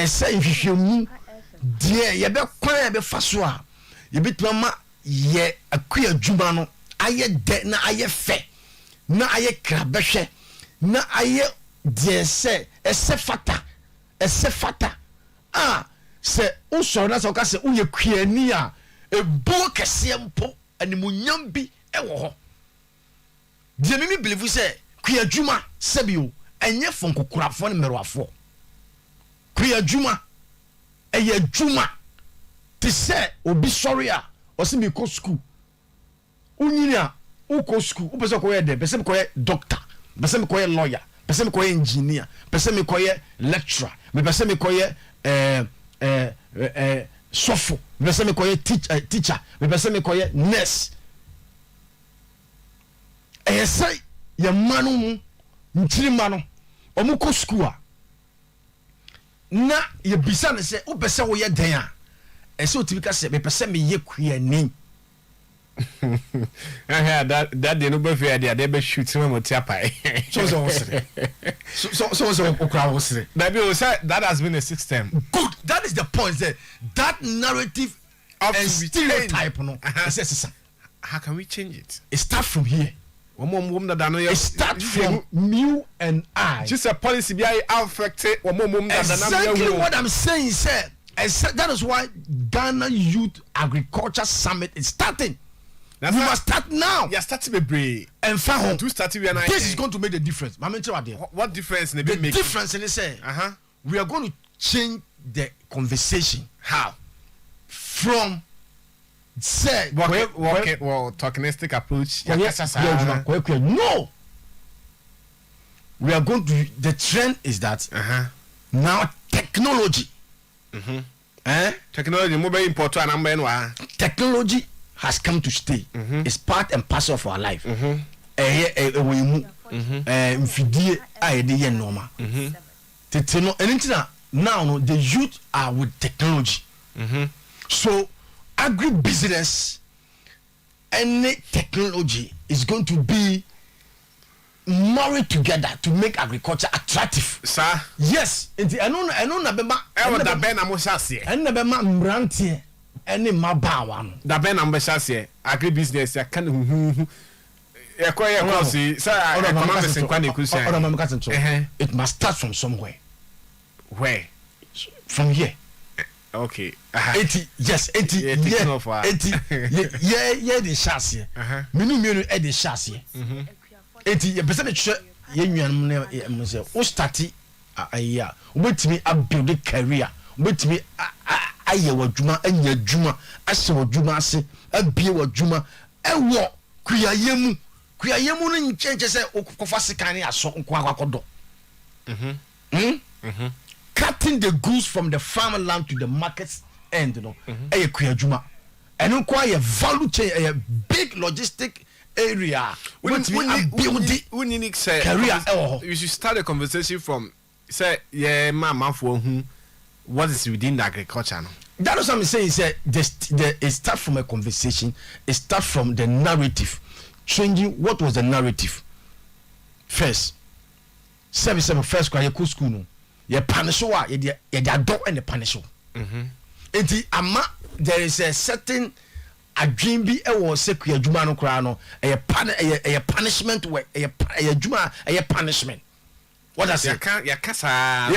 say if you deɛ yɛbɛ kwan yɛbɛ fa so a yɛbɛtuma ma yɛ akua adwuma no ayɛ dɛ na ayɛ fɛ na ayɛ krabɛhwɛ na ayɛ deɛ sɛ ɛsɛ fata a sɛ wosɔre na sɛ woka sɛ woyɛ kuani a ɛbuo kɛseɛ mpo animuonyam bi ɛwɔ hɔ deɛ mimi believe sɛ kua adwuma sɛbio ɛnyɛ fo nkokorafoɔ ne mmerɛwafoɔ kua adwuma ɛyɛ adwuma te sɛ obi sɔre a ɔsɛ mekɔ school wonyini a wokɔ school wopɛ sɛ kɔyɛ dɛ pɛsɛ mekɔyɛ doctor pɛsɛ mekɔyɛ lawyer pɛsɛ mekɔyɛ engineer pɛsɛ mekɔyɛ lecturer pɛsɛ mekɔyɛ sɔfo pɛsɛ mekɔyɛ teacher pɛsɛ mekɔyɛ nurse ɛyɛ sɛ yɛ ma no mu nkyiri ma no ɔmo kɔ school a na yɛbisa ne sɛ wopɛ sɛ woyɛ dɛn a ɛsɛ otumi ka sɛ mepɛ sɛ meyɛ kuani
that day no be fair there they be shoot me moti apai
so okra was it
baby o say that has been a system
good that is the point that narrative of stereotype no
how can we change it
start from here it start from you and I
just a policy be affected
exactly what I'm saying sir that is why Ghana Youth Agriculture Summit is starting. We must start now.
Yeah, starting be
and found
this
is going to make the difference.
What difference?
The difference in say, we are going to change the conversation.
How?
From say
tokenistic approach.
No. We are going to. The trend is that now technology.
Technology more important and
technology has come to stay. It's part and parcel of our life. Mfidie a de normal. Now the youth are with technology. So agribusiness and technology is going to be married together to make agriculture attractive.
Sir?
Yes. I know na bema.
Da ben na mo shase.
Na bema mbrante ene mabawa no.
Da ben na mo shase. Agribusiness ya kan ekoye kosi. Sir,
it must start from somewhere.
Where?
From here.
Okay.
80 yes 80 yeah the shase. Minu e the shase. Eti ye pese me hwe ye nnuanum na say o start aya obetimi build career obetimi aye wadwuma anya adwuma ahye wadwuma ase abie wadwuma ewo kuyayemu no nchenche say okofa sekane aso nko akwakodo cutting the goods from the farmland to the market end no eye kuyadwuma eno kwa ye value chain a big logistic area
we need say
career
you should start a conversation from say mama for who what is within the agriculture no?
That is what I'm saying say it start from a conversation, it start from the narrative, changing what was the narrative first first kwa ye school no ye punish wa ye adult and the punish enti ama there is a certain adwin bi ewo sekua adwuma no kra no eye punishment we eye adwuma eye punishment what I say
ya kasa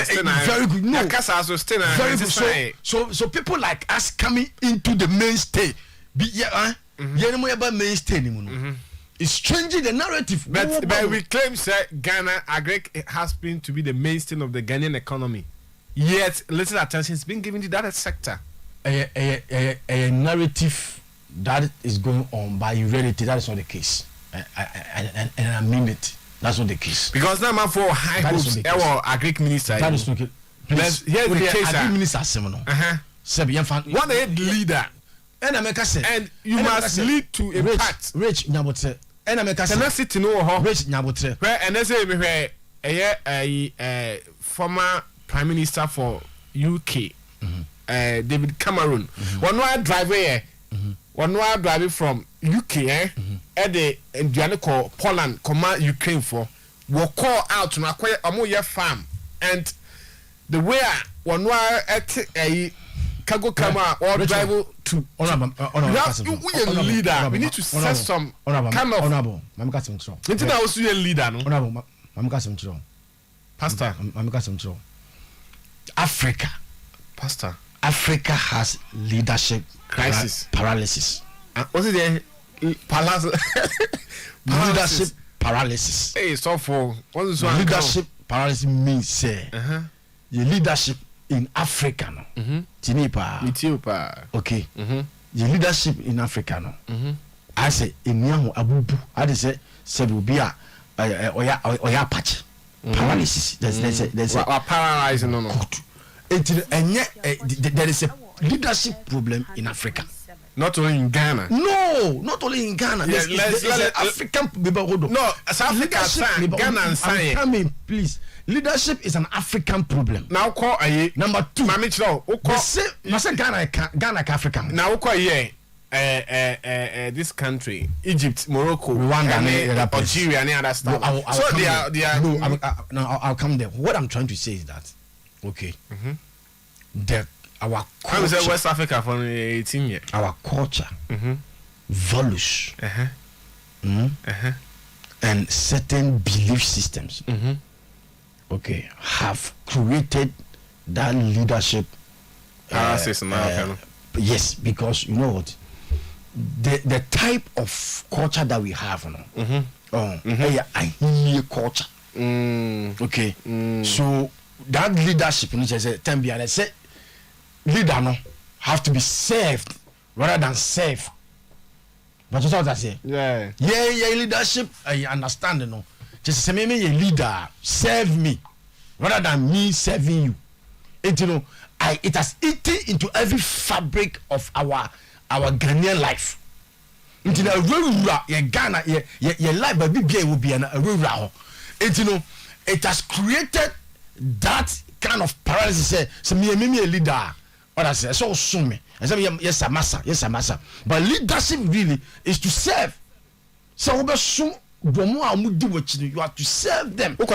very good no
ya kasa so still
very good so people like us coming into the mainstay be mainstay ni no it's changing the narrative
but we claim say Ghana agri has been to be the mainstay of the Ghanaian economy yet little attention is being given to that sector
a narrative that is going on, by reality that is not the case, and I mean it. That's not the case.
Because now man for high hopes, our agric minister.
That is not the case.
Here's the case.
Agric minister seminar.
One leader,
and I make a say,
and you must lead to a path.
Rich Nyabotre, and I make a say.
Can I sit to know how
Rich Nyabotre?
Where and they say me a former prime minister for UK, David Cameron. One more driver here. One more driving from UK, at the Indiana call Poland, command Ukraine for, will call out to acquire a more farm. And the way one more at a cargo camera or drive to we are leader. We need to set some kind of
honorable. Mamika Simcho.
Until I was a leader, no?
Honorable Mamika Simcho.
Pastor
Mamika Simcho. Africa.
Pastor.
Africa has leadership
crisis
paralysis.
What's it there?
Leadership paralysis.
Hey, so for what is one
leadership paralysis means say your leadership in Africa no. Tinipa. Okay. The leadership in Africa no. I say eniaho abubu. I say sebubia oya patch. Paralysis. There's a
paralyzing no.
There is a leadership problem in Africa.
Not only in Ghana.
No, not only in Ghana.
Yeah,
let's African people.
No, as Africa, Ghana and Science.
Come in, please. Leadership is an African problem.
Now call a
number 2.
Mami Chlo,
Ghana African.
Now call this country, Egypt, Morocco,
Rwanda,
Algeria, and other stuff.
So they are. No, I'll come there. What I'm trying to say is that, okay, our culture,
West Africa for 18 years.
Our culture, values, and certain belief systems, okay, have created that leadership. Yes, because you know what, the type of culture that we have, culture. Okay, so that leadership, I say, leader no have to be served rather than serve. But you know what I say?
Yeah,
leadership, I understand, you know. Just say me a leader, serve me rather than me serving you. It, you know, it has eaten into every fabric of our Ghanaian life. Into the rural, Ghana, your life, but will be a rural. It, you know, it has created that kind of paralysis. Say me a leader. What I say, so soon me. I say yes, massa. But leadership really is to serve. So we soon you have to serve them.
Very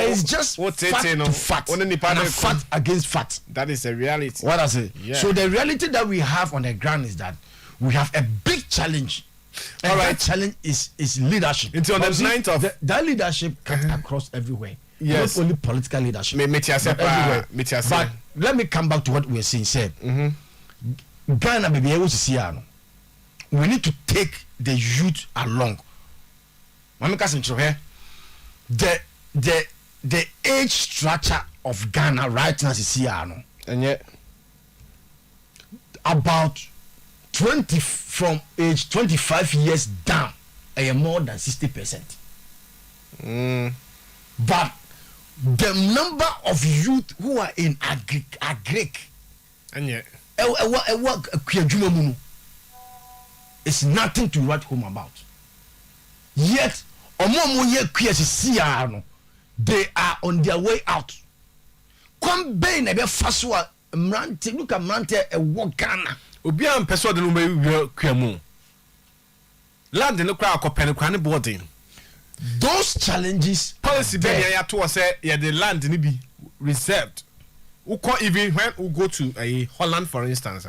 it's just fat to fat and fat against fat.
That is the reality.
What I say. Yeah. So the reality that we have on the ground is that we have a big challenge. And that challenge is leadership.
Until the 9th of
that leadership cuts across everywhere.
Yes.
Not only political leadership.
But everywhere.
But let me come back to what we were saying. Ghana be able to see we need to take the youth along. The age structure of Ghana right now is here.
And yet
about 20 from age 25 years down, I am more than 60%. But the number of youth who are in agric
and yet
it's nothing to write home about. Yet they are on their way out. Come bain a faswa mrante, look at mrante a Ghana.
Obia mpɛsɛ de no bɛ kwa mu land no kra akɔpɛ no boarding.
Those challenges
policy be ya to say ya the land ni bi reserved. Uko even when we go to a Holland for instance,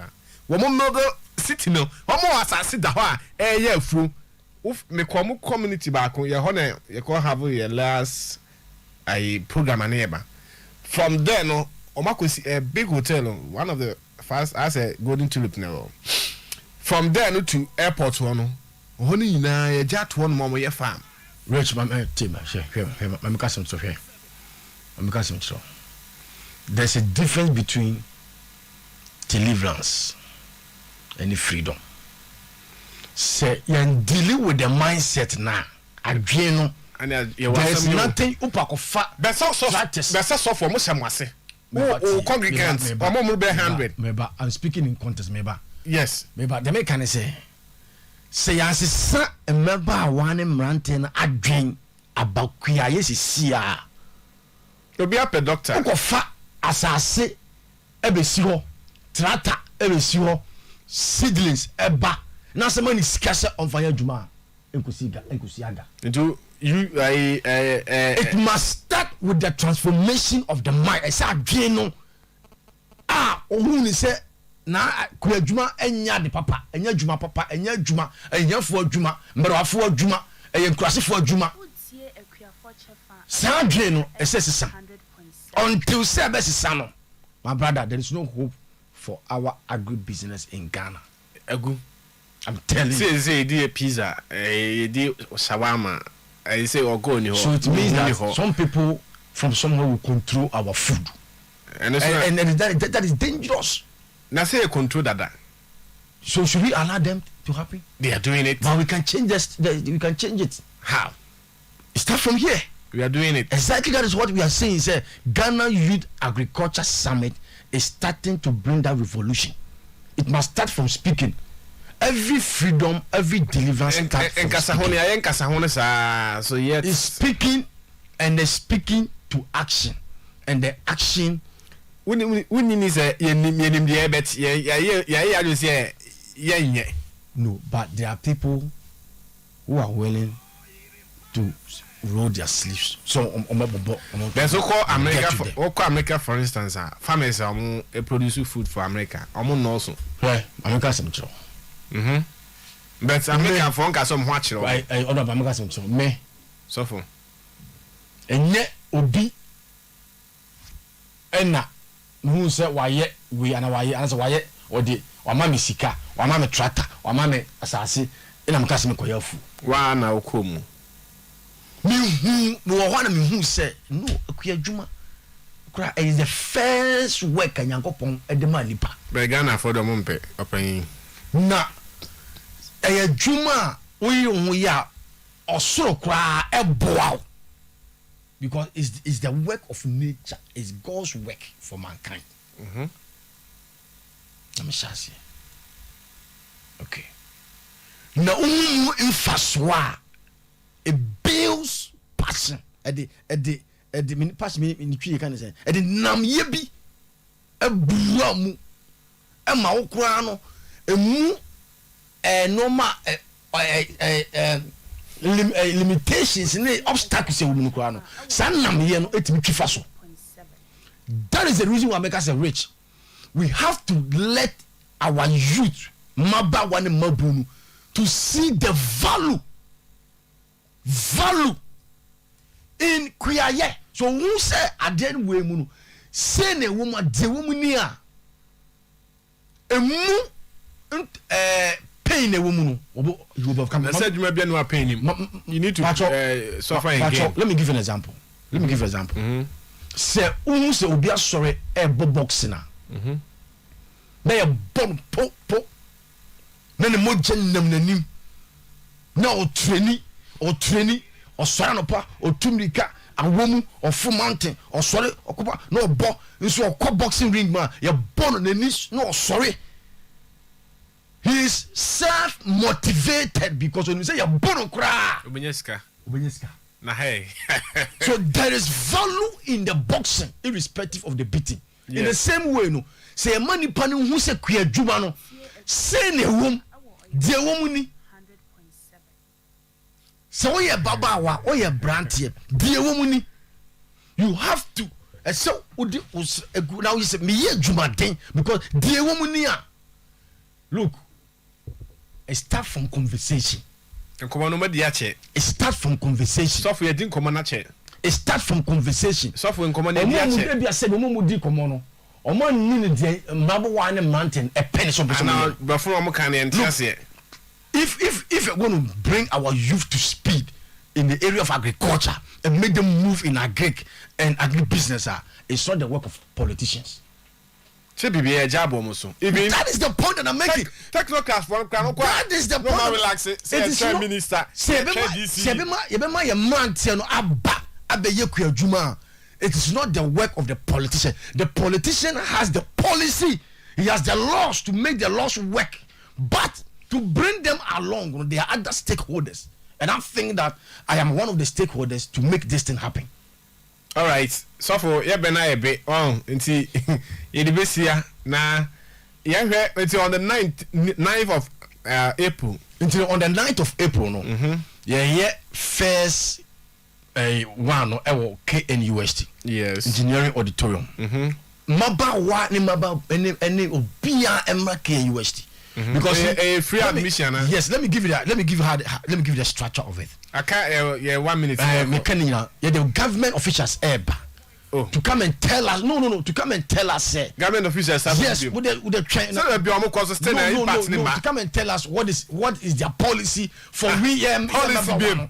wo mo no city no wo mo asase da ho a ya afu me komo community back ya ho na ya ko have your last a program aneba. From there no o makosi a big hotel, one of the first as a golden tulip now. From there no to airport one ho ni na ya jat one mo ye farm.
Rich team, there's a difference between deliverance and freedom. Say you're dealing with the mindset now. Again, there's nothing upakofa.
That's so for Musamwase. Oh, congregants,
I'm speaking in context, maybe.
Yes,
maybe the mechanic say yasisa member one mranten adwen about kuya yesia
obi a doctor
ukofa asase ebesi ho trata ebesi ho seedlings eba na sama ni sika se on fire adwuma enkusi aga
do you
it must start with the transformation of the mind. I say adwen no ohun ni say na kura adwuma enya de papa enya adwuma papa enya adwuma enyafo adwuma mberwafo adwuma enkurasefo adwuma sa adwen no esesesa until say besesa no. My brother, there is no hope for our agribusiness in Ghana. I'm telling you.
Say do a pizza, do shawarma. I say or go ni.
So it means that some people from somewhere will control our food, and that is dangerous.
Now say control that.
So should we allow them to happen?
They are doing it,
but we can change this. We can change it.
How?
Start from here.
We are doing it.
Exactly, that is what we are saying. Say Ghana Youth Agriculture Summit is starting to bring that revolution. It must start from speaking. Every freedom, every deliverance starts from speaking.
So yet
is speaking, and the speaking to action, and the action.
No,
but there are people who are willing to roll their sleeves. So
there's so-called America, for instance, farmers produce food for America. Also,
America some trouble.
But America for some watch.
I order America some trouble. Me
so for
and yet obi enna who say why we and why answer why or the or mama sika or mama tractor or mama asase in am kase me koyafu
wa na okomu
me who say no akuyadwuma kura is the first work anyankopon edema nipa
be Ghana for the mompe open
na ayadwuma wo ya osoro kura eboa because it's the work of nature, it's God's work for mankind. Let me say okay na infaswa it builds passion at the passion in the can say at the nam yebi a buamu a maukrano a mu normal limitations in the obstacles woman krano san nam ye no etimi twifa so. That is the reason why make us rich. We have to let our youth maba one mabunu to see the value in kuyaye. So who say aden we mu say na woman de woman nia emu pain a woman you have come.
I said you may be no pain him. You need to suffer again.
Let me give you an example. Say who say obi asore e box na na ya bon po na ne moje nam nanim na o treni o sora no pa o tumrika awomu o fu mountain o sore okopa na obo nso o boxing ring ma ya bon na ni na o sore. He is self motivated because when you say ya bon kra
obenyeska na hey.
So there is value in the boxing irrespective of the beating. Yes. In the same way no say money pani who say kuyadwuma no say ne wom de wom ni so ye baba wa o ye brantie de wom ni you have to so udi now you say me ye dwuma den because de wom ni a look it start from conversation. It start from conversation.
So for you didn't come na che.
It start from conversation.
So for in common na che.
Omo bi say omo di komo no. Omo ni ne dey mabo one mountain a penny so person.
Now before omo kan entiase.
If you're going to bring our youth to speed in the area of agriculture and make them move in agric and agribusiness, it's not the work of politicians. That is the point that I'm making. That is the point.
Relax it. Say minister.
It is not the work of the politician. The politician has the policy. He has the laws to make the laws work. But to bring them along, there are other stakeholders. And I think that I am one of the stakeholders to make this thing happen.
All right. So for you been a bit nti ye de besia na ye hwe nti on the 9th of April.
Until on the 9th of April, no. Yeah, first one no KNUST.
Yes.
Engineering Auditorium. Maba wa ni maba any obia emra KNUST. Because
a free admission.
Yes, let me give you that. Let me give you the structure of it.
I can't. 1 minute.
The government officials to come and tell us. No. To come and tell us.
Government officials.
Yes, with the train.
No.
To come and tell us what is their policy for
policy.
No.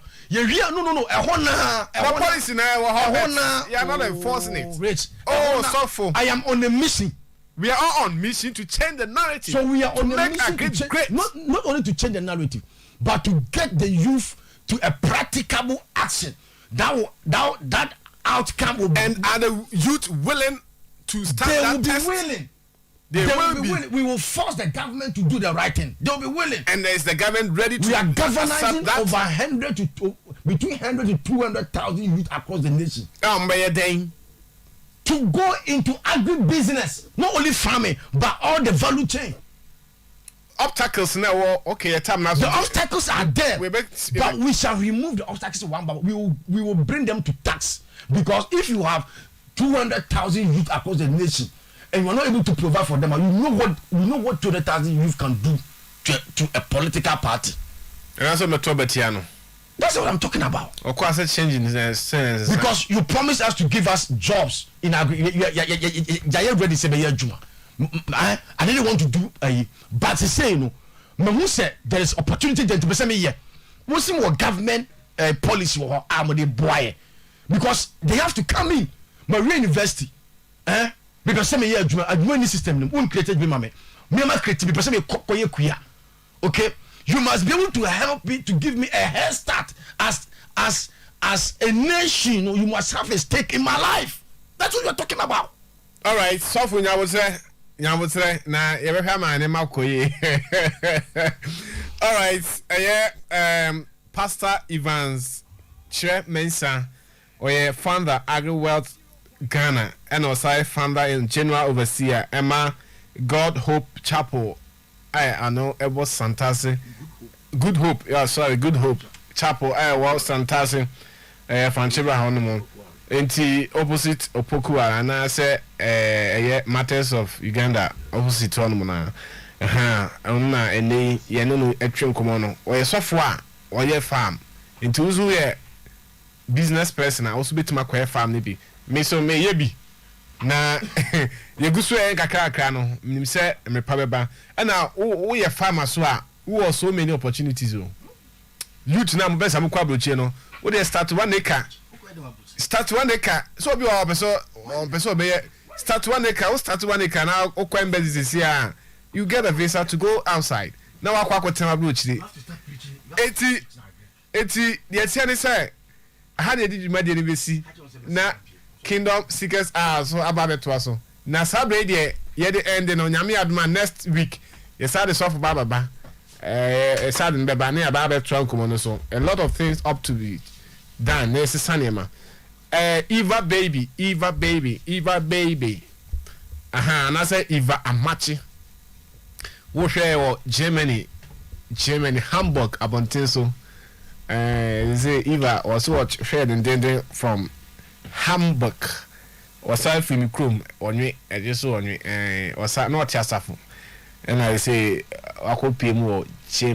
Policy now. You are not enforcing it.
Rich.
So
I am on a mission.
We are all on mission to change the narrative.
So we are on a mission
to change,
not only to change the narrative, but to get the youth to a practicable action. That outcome will be.
And are the youth willing to start that test? They will be willing.
We will force the government to do the right thing. They will be willing.
And is the government ready to?
We are governing
that?
Over between 100 to 200,000 youth across the nation. To go into agribusiness, not only farming, but all the value chain.
Obstacles now, okay,
the obstacles are there, but we shall remove the obstacles one by one. We will bring them to tax, because if you have 200,000 youth across the nation and you are not able to provide for them, you know what 200,000 youth can do to a political party.
And that's what
That's what I'm talking about.
Of course, it's changing sense.
Because you promised us to give us jobs in agri. You ready say Juma. I didn't want to do but to say no. Who said there is opportunity then to say me here. What's more government policy or army boy? Because they have to come in. Maria University, because some year Juma system won't create me mama. Me create me person me kuya. Okay. You must be able to help me to give me a head start as a nation. You must have a stake in my life. That's what you're talking about.
All right, so for I would say na you have my name Makoye. All right, Pastor Evans Chair Mensa or founder Agri Wealth Ghana and also founder in General Overseer Emma God Hope Chapel. I know it was fantastic. Good Hope, Good Hope Chapel. I was fantastic. Francheba Honeymoon. Enti opposite Opokua, and I say matters of Uganda opposite Honeymoon. And ye no action common or software or ye farm. Into who business person, I also be to my farm maybe. Me so may ye be. Na ye go so kakra no nim say me pabeba and now wo ye farmer so a wo so many opportunities o youth na mo be sam kwa brochie no wo dey start 1 acre so be o person be start 1 acre wo start 1 acre na o kwa embassy here you get a visa to go outside na wa kwa tema brochie eti ye tie ne say ha dey di juma dey ne besi na Kingdom Seekers are so about it was so. Na sabre de ye the end no nyame aduma next week. Ye sad the soft baba sad in beba na baba tronko no so. A lot of things up to be done. Nese sanema. Eva baby. Aha, and I say Eva Amachi. Wo share Germany Hamburg abontenso. Say Eva was what shared and then from Hamburg was I from Chrome on me, I just saw on me, was not Chasafo. And I say, I could pay more